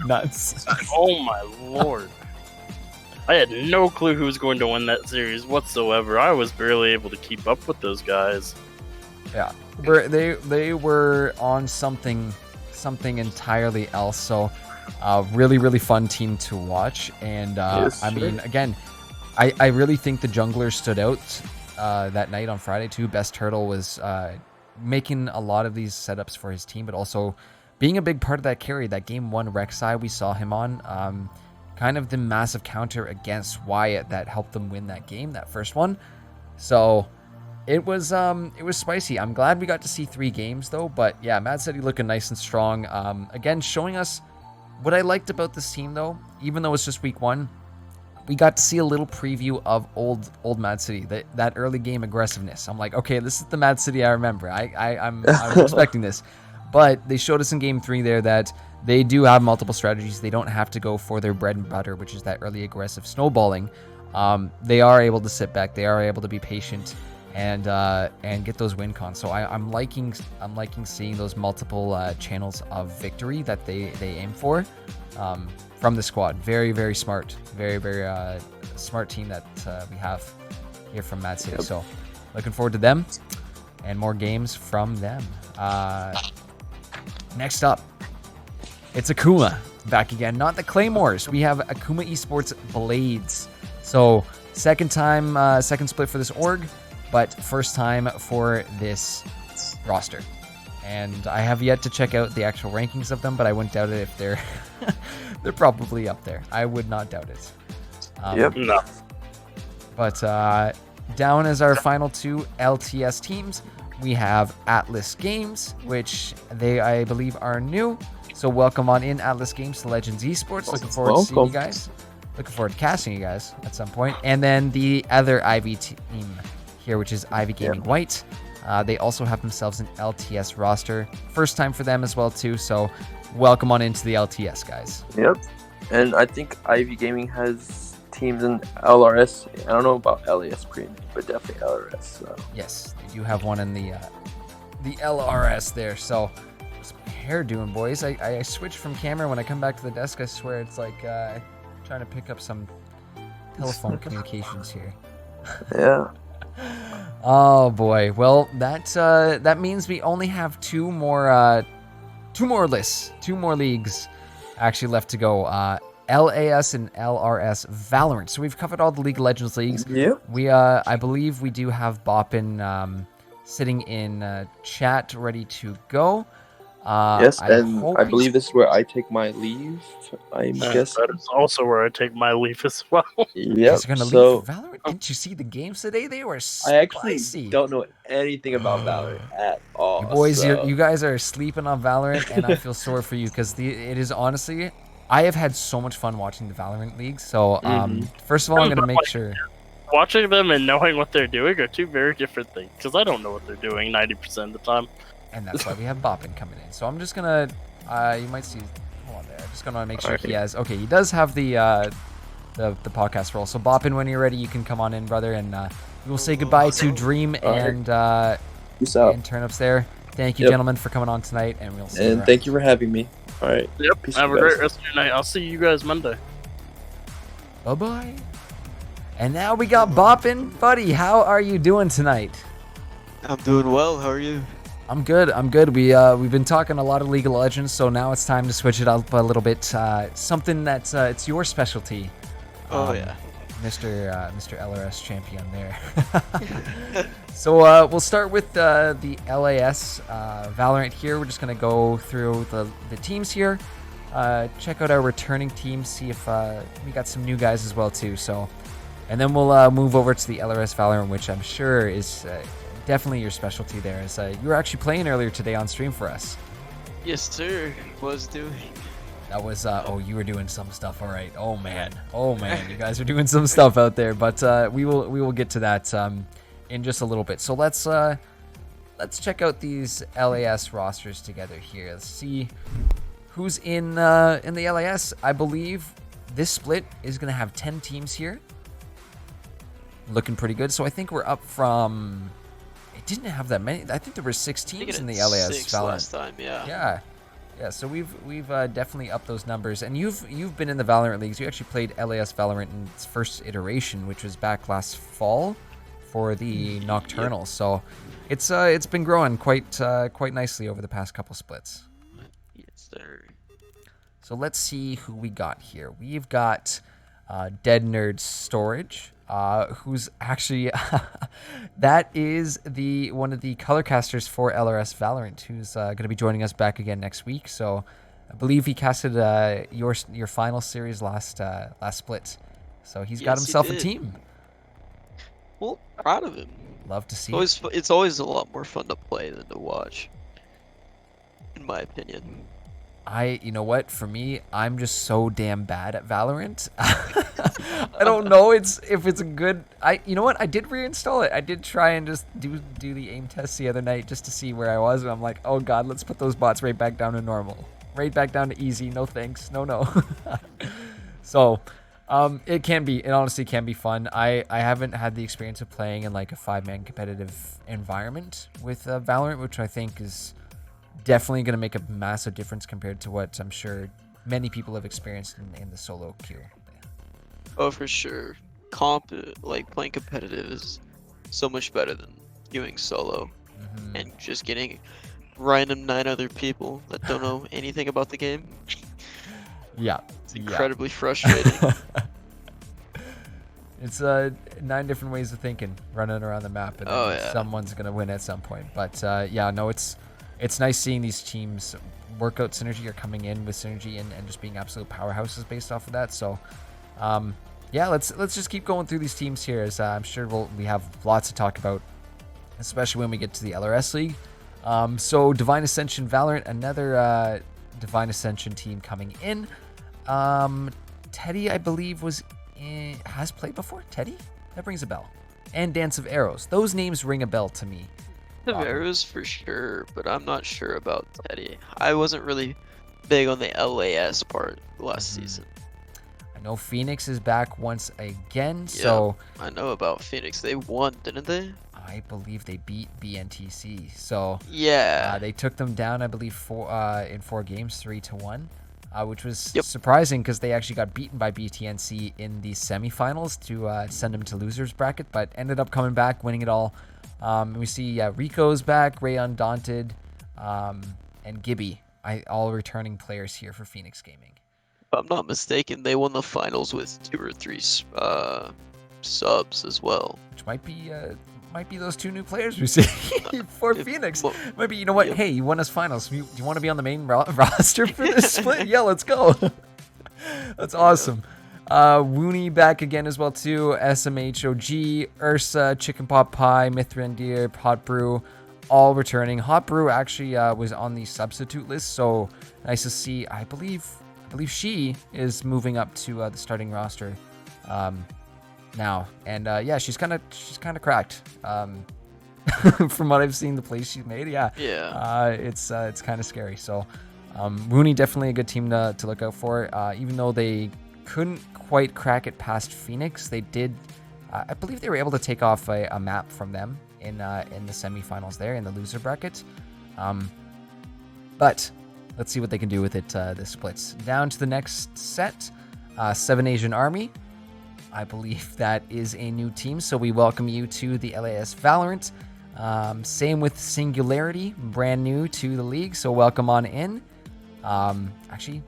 nuts. Oh my lord! I had no clue who was going to win that series whatsoever. I was barely able to keep up with those guys. Yeah, they were on something entirely else. So, really fun team to watch. And Yes, I mean, again. I really think the jungler stood out that night on Friday too. Best Turtle was making a lot of these setups for his team, but also being a big part of that carry. That game 1 Rek'Sai we saw him on, kind of the massive counter against Wyatt that helped them win that game, that first one. So it was spicy. I'm glad we got to see 3 games though. But yeah, Mad City looking nice and strong. Again, showing us what I liked about this team though, even though it's just week 1. we got to see a little preview of old Mad City, that early game aggressiveness. I'm like, okay, this is the Mad City I remember. I was expecting this. But they showed us in Game 3 there that they do have multiple strategies. They don't have to go for their bread and butter, which is that early aggressive snowballing. They are able to sit back. They are able to be patient and get those win cons. So I'm liking seeing those multiple channels of victory that they aim for from the squad. Very, very smart. Very, very smart team that we have here from Mad City. Yep. So looking forward to them and more games from them. Next up, it's Akuma back again. Not the Claymores. We have Akuma Esports Blades. So second split for this org, but first time for this roster. And I have yet to check out the actual rankings of them, but I wouldn't doubt it if they're they're probably up there. I would not doubt it. Yep. No. But down as our final two LTS teams, we have Atlas Games, which I believe are new. So welcome on in, Atlas Games, to Legends Esports. Looking forward to seeing you guys. Looking forward to casting you guys at some point. And then the other Ivy team here, which is Ivy Gaming White. They also have themselves an LTS roster. First time for them as well, too. So welcome on into the LTS, guys. Yep. And I think Ivy Gaming has teams in LRS. I don't know about LAS Premium, but definitely LRS. So. Yes, they do have one in the LRS there. So what's my hair doing, boys? I switched from camera. When I come back to the desk, I swear it's like trying to pick up some telephone communications here. Yeah. Oh boy. Well, that means we only have two more leagues actually left to go. LAS and LRS Valorant. So we've covered all the League of Legends leagues. Yeah. We I believe we do have Boppin sitting in chat ready to go. Yes, I believe this is where I take my leave. I'm guessing that is also where I take my leave as well. Yep. Gonna leave Valorant. Didn't you see the games today? They were spicy. I actually don't know anything about Valorant at all. You boys, so. you guys are sleeping on Valorant, and I feel sorry for you because it is honestly, I have had so much fun watching the Valorant league. So first of all, I'm gonna make sure. Watching them and knowing what they're doing are two very different things. Because I don't know what they're doing 90% of the time. And that's why we have Boppin coming in. So I'm just gonna, you might see, hold on there. I'm just gonna make sure he has. Okay, he does have the podcast role. So Boppin, when you're ready, you can come on in, brother, and we will say goodbye to Dream and Turnips there. Thank you, gentlemen, for coming on tonight, and we'll see you around. Thank you for having me. All right. Yep. Peace Have a great rest of your night. I'll see you guys Monday. Bye bye. And now we got Boppin, buddy. How are you doing tonight? I'm doing well. How are you? I'm good. We've been talking a lot of League of Legends, so now it's time to switch it up a little bit. Something that's it's your specialty. Yeah, Mr. LRS champion there. So we'll start with the LAS Valorant here. We're just gonna go through the teams here, check out our returning teams, see if we got some new guys as well too. So, and then we'll move over to the LRS Valorant, which I'm sure is definitely your specialty there. As you were actually playing earlier today on stream for us. Yes, sir. Was doing. That was you were doing some stuff. All right. Oh man, you guys are doing some stuff out there. But we will get to that in just a little bit. So let's check out these LAS rosters together here. Let's see who's in the LAS. I believe this split is gonna have 10 teams here. Looking pretty good. So I think we're up from. It didn't have that many. I think there were 6 teams in the LAS Valorant last time. Yeah. Yeah, so we've definitely upped those numbers, and you've been in the Valorant leagues. You actually played LAS Valorant in its first iteration, which was back last fall for the Nocturnal. Yep. So it's been growing quite nicely over the past couple splits. Yes, sir. So let's see who we got here. We've got Dead Nerd Storage. Who's actually that is one of the color casters for LRS Valorant, who's going to be joining us back again next week. So I believe he casted your final series last split. So he's got himself a team. Well, proud of him. Love to see. It's always a lot more fun to play than to watch, in my opinion. You know what? For me, I'm just so damn bad at Valorant. I don't know if it's a good. You know what? I did reinstall it. I did try and just do the aim test the other night just to see where I was, and I'm like, oh god, let's put those bots right back down to normal, right back down to easy. No thanks. No. So, it honestly can be fun. I haven't had the experience of playing in like a 5-man competitive environment with Valorant, which I think is definitely going to make a massive difference compared to what I'm sure many people have experienced in the solo queue. Oh, for sure. Like playing competitive is so much better than doing solo and just getting random 9 other people that don't know anything about the game. Yeah. It's incredibly frustrating. It's 9 different ways of thinking running around the map, and someone's gonna win at some point. But it's nice seeing these teams work out synergy or coming in with synergy and just being absolute powerhouses based off of that. So let's just keep going through these teams here, as I'm sure we have lots to talk about, especially when we get to the LRS League. So Divine Ascension Valorant, another Divine Ascension team coming in. Teddy, I believe, has played before. Teddy? That rings a bell. And Dance of Arrows. Those names ring a bell to me. The Arrows for sure, but I'm not sure about Teddy. I wasn't really big on the LAS part last season. I know Phoenix is back once again, so... I know about Phoenix. They won, didn't they? I believe they beat BNTC, so... Yeah. They took them down, I believe, in 4 games, 3-1. Which was surprising because they actually got beaten by BTNC in the semifinals to send them to losers bracket, but ended up coming back, winning it all. We see Rico's back, Ray Undaunted, and Gibby, all returning players here for Phoenix Gaming. If I'm not mistaken, they won the finals with 2 or 3 subs as well. Which might be those 2 new players we see for Phoenix. Maybe, you know what? Hey, you won us finals. Do you want to be on the main roster for this split? Yeah, let's go. That's awesome. Wooney back again as well too. SMHOG, Ursa, Chicken Pot Pie, Mithrandir, Hot Brew, all returning. Hot Brew actually was on the substitute list, so nice to see. I believe she is moving up to the starting roster now, and she's kind of cracked. From what I've seen, the plays she's made, it's kind of scary. So Wooney definitely a good team to look out for. Even though they couldn't quite crack it past Phoenix, they did. I believe they were able to take off a map from them in the semifinals there in the loser bracket. But let's see what they can do with it. This splits down to the next set. 7 Asian Army. I believe that is a new team, so we welcome you to the LAS Valorant. Same with Singularity, brand new to the league, so welcome on in. Actually,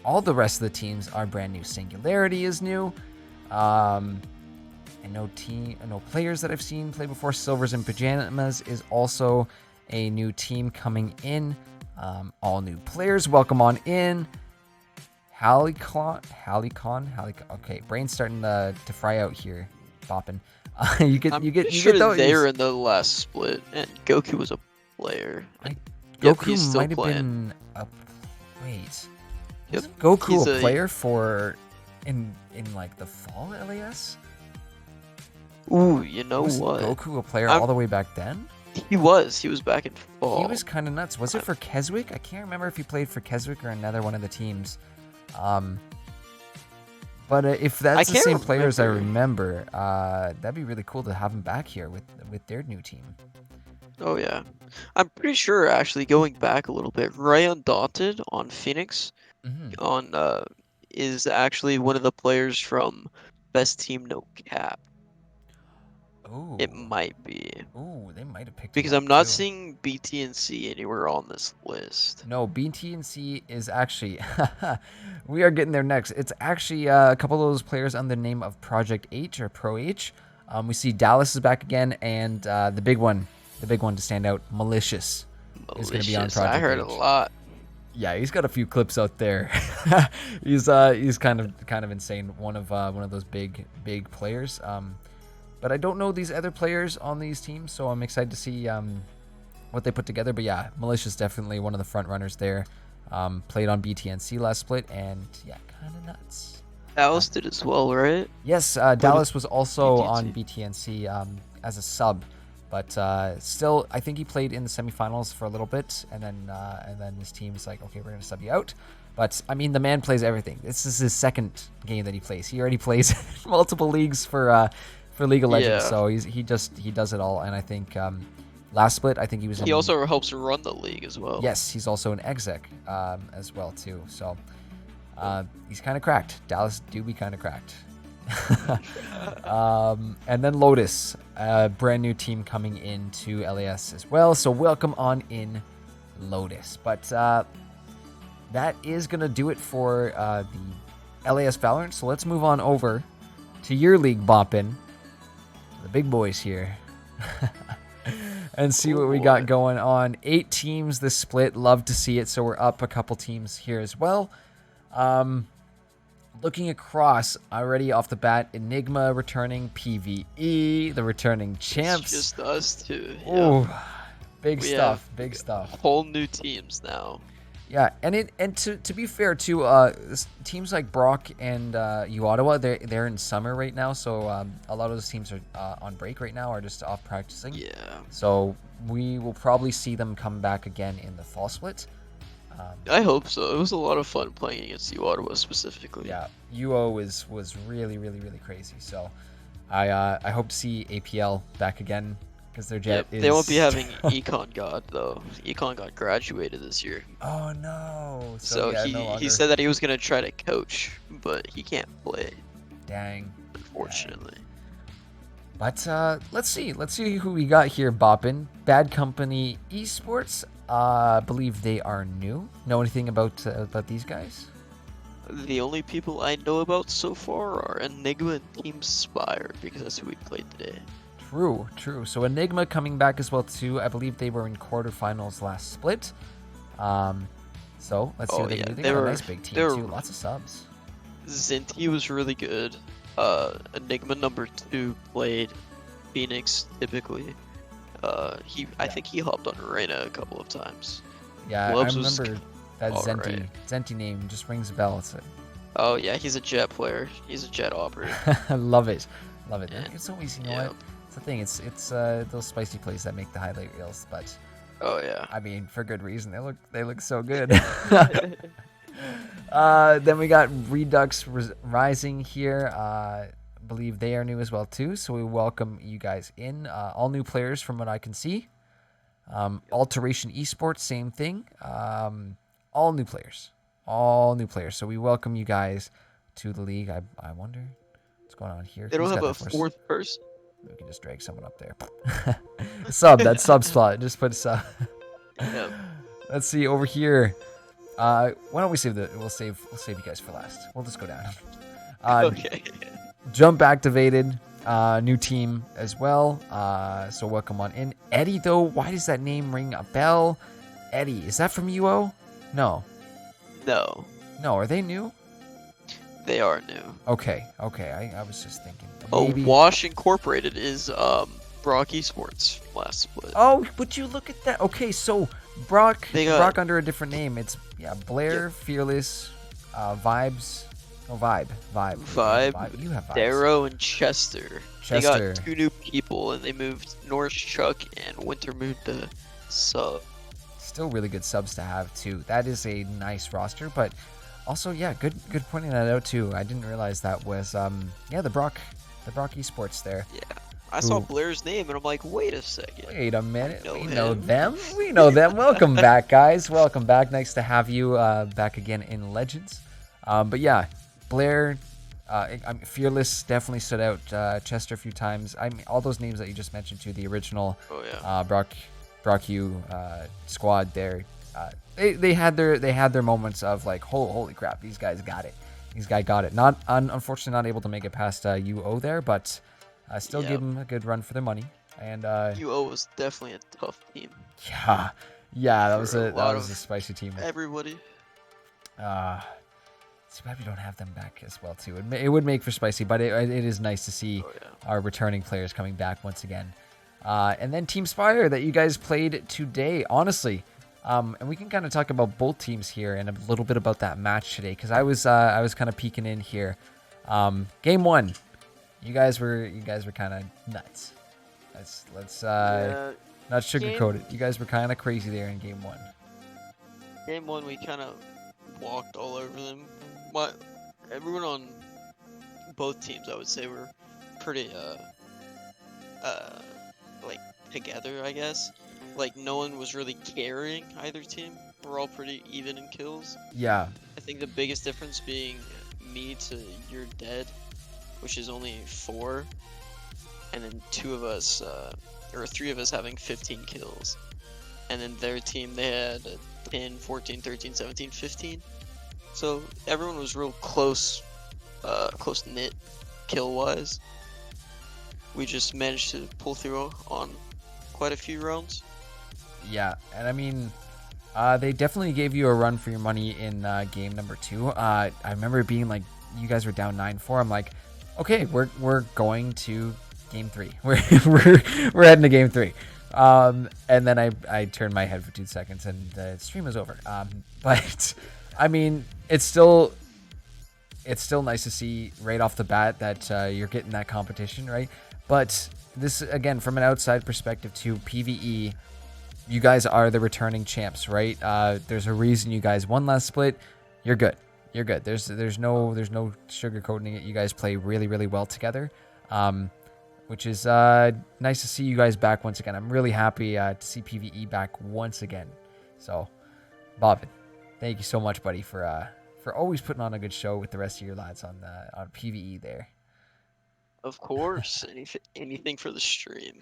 all the rest of the teams are brand new. Singularity is new. And no players that I've seen play before. Silvers and Pajamas is also a new team coming in. All new players, welcome on in. Halicon. Okay, brain's starting to fry out here, bopping. You get those. They were in the last split, and Goku was a player. Goku might have been a wait. Wasn't Goku a player for in like the fall LAS? Ooh, you know was what? Goku a player all the way back then? He was back in fall. He was kind of nuts. Was it for Keswick? I can't remember if he played for Keswick or another one of the teams. But if that's the same players I remember, that'd be really cool to have him back here with their new team. Oh yeah, I'm pretty sure actually going back a little bit, Ray Undaunted on Phoenix is actually one of the players from Best Team No Cap. Oh, it might be. Oh, they might have picked. Because I'm not seeing BTNC anywhere on this list. No, BTNC is actually. We are getting there next. It's actually a couple of those players under the name of Project H or Pro H. We see Dallas is back again, and the big one to stand out, Malicious is going to be on Project I heard H. a lot. Yeah, he's got a few clips out there. He's kind of insane. One of those big players. But I don't know these other players on these teams, so I'm excited to see what they put together. But yeah, Malicious definitely one of the front runners there. Played on BTNC last split, and yeah, kind of nuts. Dallas did as well, right? Yes, Dallas was also BTNC. on BTNC as a sub, but still, I think he played in the semifinals for a little bit, and then his team's like, okay, we're gonna sub you out. But I mean, the man plays everything. This is his second game that he plays. He already plays multiple leagues for League of Legends, Yeah. so he does it all. And I think last split, I think he was. He also helps run the league as well. Yes, he's also an exec as well too. So he's kind of cracked. Dallas do be kind of cracked. And then Lotus, a brand new team coming into LAS as well. So welcome on in, Lotus. But that is gonna do it for the LAS Valorant. So let's move on over to your league, Boppin, the big boys here. And see what we got going on. 8 teams this split. Love to see it. So we're up a couple teams here as well. Looking across already off the bat, Enigma returning, PvE, the returning champs. It's just us two. Yeah. Oh, big We stuff. have Big stuff. Whole new teams now. Yeah, and to be fair too, teams like Brock and Ottawa, they're in summer right now, so a lot of those teams are on break right now, or just off practicing. Yeah. So we will probably see them come back again in the fall split. I hope so. It was a lot of fun playing against Ottawa specifically. Yeah, UO was really crazy. So I hope to see APL back again because their jet is. They won't be having Econ God though. Econ God graduated this year. Oh no! So yeah, he no longer. said that he was gonna try to coach, but he can't play, Dang. unfortunately. But let's see who we got here, Boppin. Bad Company Esports. Believe they are new. Know anything about these guys? The only people I know about so far are Enigma and Team Spire because that's who we played today. True. So Enigma coming back as well too. I believe they were in quarterfinals last split. So let's see what they can do. They got a nice big team too. Lots of subs. Zinti was really good. Enigma number 2 played Phoenix typically. I think he hopped on Reyna a couple of times. Yeah, Gloves I was remember that alright. Zenti name just rings a bell. It's Oh yeah, he's a jet player. He's a jet operator. I love it. Yeah. It's always, you know Yeah. what? It's the thing. It's those spicy plays that make the highlight reels. But Oh yeah. I mean, for good reason. They look so good. Then we got Redux Rising here. Believe they are new as well too. So we welcome you guys in. All new players from what I can see. Alteration Esports, same thing. All new players. So we welcome you guys to the league. I wonder what's going on here. They don't Who's have got a the first- fourth person. We can just drag someone up there. That sub slot. Just put a sub. Yeah. Let's see over here. Why don't we save we'll save you guys for last. We'll just go down. Okay. Jump activated. New team as well. So welcome on in. Eddie though, why does that name ring a bell? Eddie, is that from UO? No, No, are they new? they are new. Okay. I was just thinking. Oh, Maybe. Wash Incorporated is Brock Esports from last split. Oh, would you look at that? Okay, so Brock They got- Brock under a different name. It's Blair, Fearless, Vibes. Oh, Vibe. You have vibes. Darrow and Chester. They Chester. got 2 new people, and they moved Norse Chuck and Wintermoon to sub. Still really good subs to have too. That is a nice roster, but also good pointing that out too. I didn't realize that was the Brock Esports there. Yeah. I saw Ooh. Blair's name, and I'm like, wait a second. Wait a minute. know We know him. them. We know them. Welcome back, guys. Welcome back. Nice to have you back again in Legends. But yeah, Blair, Fearless definitely stood out. Chester a few times. I mean, all those names that you just mentioned too. The original Oh yeah. Brock U squad there. They had their moments of like, holy crap, these guys got it. Unfortunately not able to make it past UO there, but still Yeah. give them a good run for their money. And UO was definitely a tough team. yeah, that was For a a lot that was a of spicy team. Everybody. Too bad we don't have them back as well too. It would make for spicy, but it is nice to see Oh yeah. our returning players coming back once again. And then Team Spire that you guys played today, honestly. And we can kind of talk about both teams here and a little bit about that match today, because I was kind of peeking in here. Game 1, you guys were kind of nuts. Let's not sugarcoat it. You guys were kind of crazy there in game 1. Game 1, we kind of walked all over them. Everyone on both teams, I would say, were pretty like together, I guess. Like no one was really carrying either team. We're all pretty even in kills. Yeah. I think the biggest difference being me to You're Dead, which is only 4, and then 2 of us, or 3 of us having 15 kills. And then their team, they had 10, 14, 13, 17, 15. So everyone was real close, close-knit kill-wise. We just managed to pull through on quite a few rounds. Yeah, and I mean, they definitely gave you a run for your money in game number 2. I remember it being like you guys were down 9-4. I'm like, okay, we're going to game 3. We're heading to game 3. And then I turned my head for 2 seconds and the stream was over. But I mean, it's still nice to see right off the bat that you're getting that competition, right? But this, again, from an outside perspective to PvE, you guys are the returning champs, right? There's a reason you guys won last split. You're good. You're good. There's no sugarcoating it. You guys play really, really well together, which is nice to see you guys back once again. I'm really happy to see PvE back once again. So, Bobbin, thank you so much, buddy, for always putting on a good show with the rest of your lads on PvE there. Of course, anything for the stream.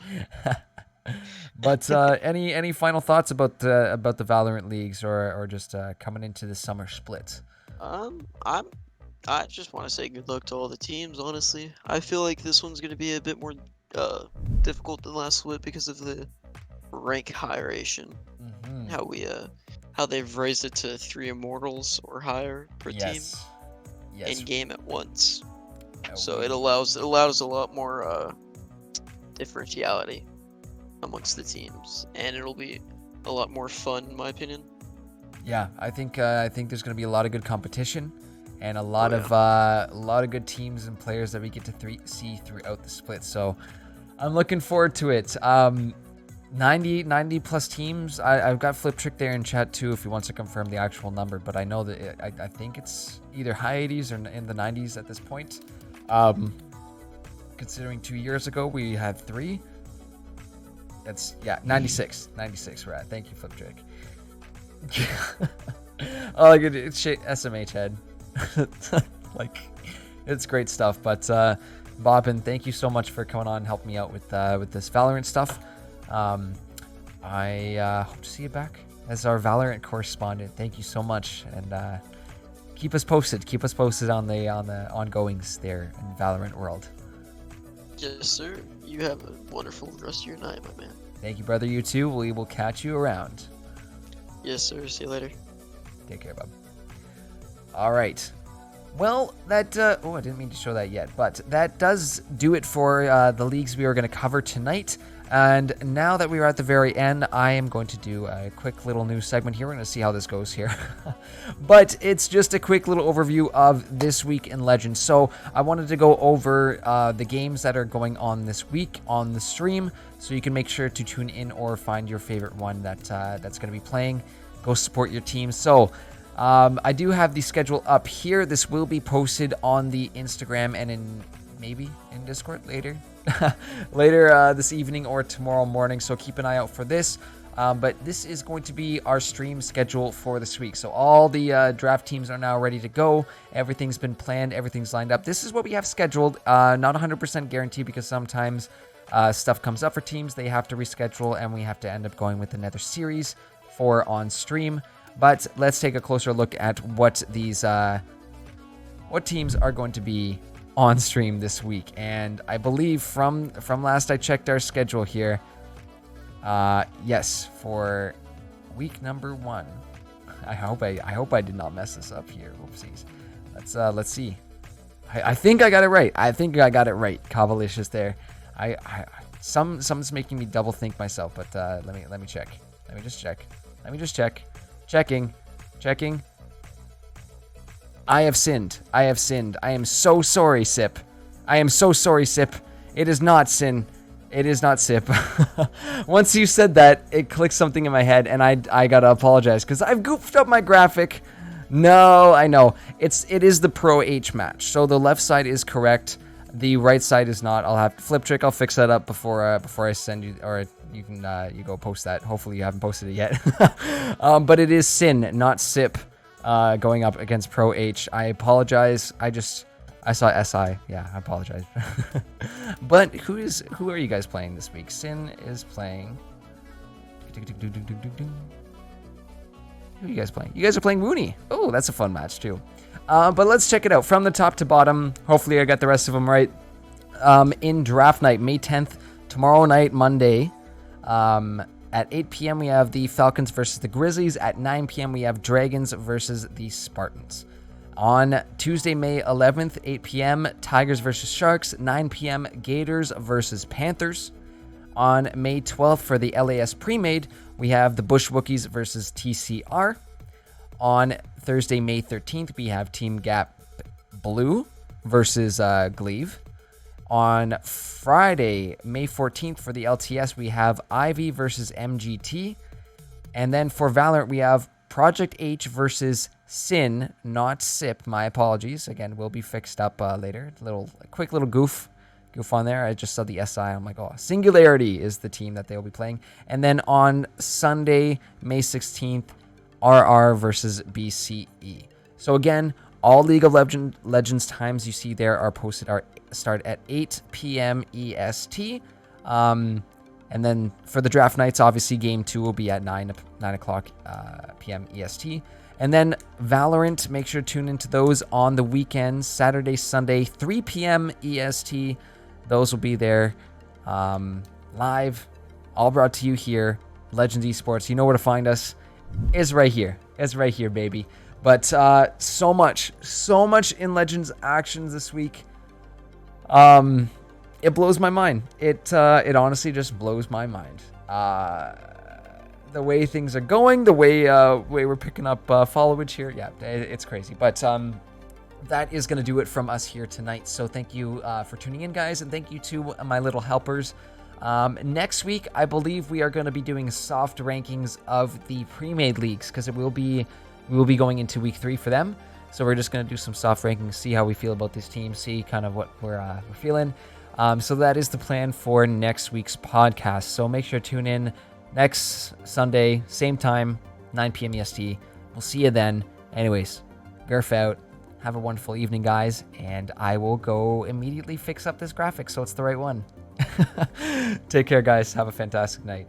But any final thoughts about the Valorant leagues or just coming into the summer split? I just want to say good luck to all the teams. Honestly, I feel like this one's gonna be a bit more difficult than last split because of the rank higheration. Mm-hmm. How they've raised it to 3 immortals or higher per team in game at once. So it allows a lot more differentiality amongst the teams, and it'll be a lot more fun, in my opinion. Yeah, I think there's going to be a lot of good competition, and a lot of good teams and players that we get to see throughout the split. So I'm looking forward to it. 90 plus teams. I've got Flip Trick there in chat too if he wants to confirm the actual number, but I know that I think it's either high 80s or in the 90s at this point. Considering 2 years ago we had 3. That's 96 we're at. Thank you, Flip Trick. Oh, like it's SMH head. Like, it's great stuff. But Bobbin, thank you so much for coming on and helping me out with this Valorant stuff. I hope to see you back as our Valorant correspondent. Thank you so much, and keep us posted. Keep us posted on the ongoings there in Valorant world. Yes, sir. You have a wonderful rest of your night, my man. Thank you, brother. You too. We will catch you around. Yes, sir. See you later. Take care, bub. All right. Well, that... I didn't mean to show that yet, but that does do it for the leagues we are going to cover tonight. And now that we are at the very end, I am going to do a quick little news segment here. We're going to see how this goes here. But it's just a quick little overview of this week in Legends. So I wanted to go over the games that are going on this week on the stream, so you can make sure to tune in or find your favorite one that's going to be playing. Go support your team. So I do have the schedule up here. This will be posted on the Instagram and maybe in Discord later. Later this evening or tomorrow morning, so keep an eye out for this. But this is going to be our stream schedule for this week. So all the draft teams are now ready to go. Everything's been planned. Everything's lined up. This is what we have scheduled. Not 100% guaranteed because sometimes stuff comes up for teams. They have to reschedule, and we have to end up going with another series for on stream. But let's take a closer look at what these what teams are going to be on stream this week. And I believe from last I checked our schedule here, yes, for week number 1. I hope I did not mess this up here. Oopsies. Let's see. I think I got it right. Cavalicious there. Some's making me double think myself, but let me check. Let me just check. Checking. I have sinned. I have sinned. I am so sorry, Sip. I am so sorry, Sip. It is not sin. It is not Sip. Once you said that, it clicked something in my head, and I gotta apologize because I've goofed up my graphic. No, I know. It is the Pro H match. So the left side is correct. The right side is not. I'll have to flip trick. I'll fix that up before I send you, or you can you go post that. Hopefully you haven't posted it yet. But it is Sin, not Sip, going up against Pro H. I apologize. I saw SI. Yeah, I apologize. But who are you guys playing this week? Sin is playing. Who are you guys playing? You guys are playing Rooney. Oh, that's a fun match too. But let's check it out from the top to bottom. Hopefully I got the rest of them right. In draft night, May 10th, tomorrow night, Monday, at 8 p.m. we have the Falcons versus the Grizzlies. At 9 p.m. we have Dragons versus the Spartans. On Tuesday, May 11th, 8 p.m., Tigers versus Sharks. 9 p.m., Gators versus Panthers. On May 12th, for the LAS pre-made, we have the Bush Wookiees versus TCR. On Thursday, May 13th, we have Team Gap Blue versus Glaive. On Friday, May 14th, for the LTS, we have Ivy versus MGT. And then for Valorant, we have Project H versus Sin, not Sip. My apologies. Again, will be fixed up later. Quick little goof on there. I just saw the SI. I'm like, oh, Singularity is the team that they'll be playing. And then on Sunday, May 16th, RR versus BCE. So again, all League of Legends times you see there are posted start at 8 p.m. EST. And then for the draft nights, obviously game 2 will be at 9 o'clock p.m. EST. And then Valorant, make sure to tune into those on the weekends, Saturday, Sunday, 3 p.m. EST. Those will be there live, all brought to you here. Legends Esports, you know where to find us. It's right here. It's right here, baby. But so much in Legends actions this week. It blows my mind. It honestly just blows my mind. The way things are going, the way we're picking up followage here, yeah, it's crazy. But that is going to do it from us here tonight. So thank you for tuning in, guys, and thank you to my little helpers. Next week, I believe we are going to be doing soft rankings of the pre-made leagues because we will be going into week 3 for them. So we're just going to do some soft rankings, see how we feel about this team, see kind of what we're feeling. So that is the plan for next week's podcast. So make sure to tune in next Sunday, same time, 9 p.m. EST. We'll see you then. Anyways, Gurf out. Have a wonderful evening, guys. And I will go immediately fix up this graphic so it's the right one. Take care, guys. Have a fantastic night.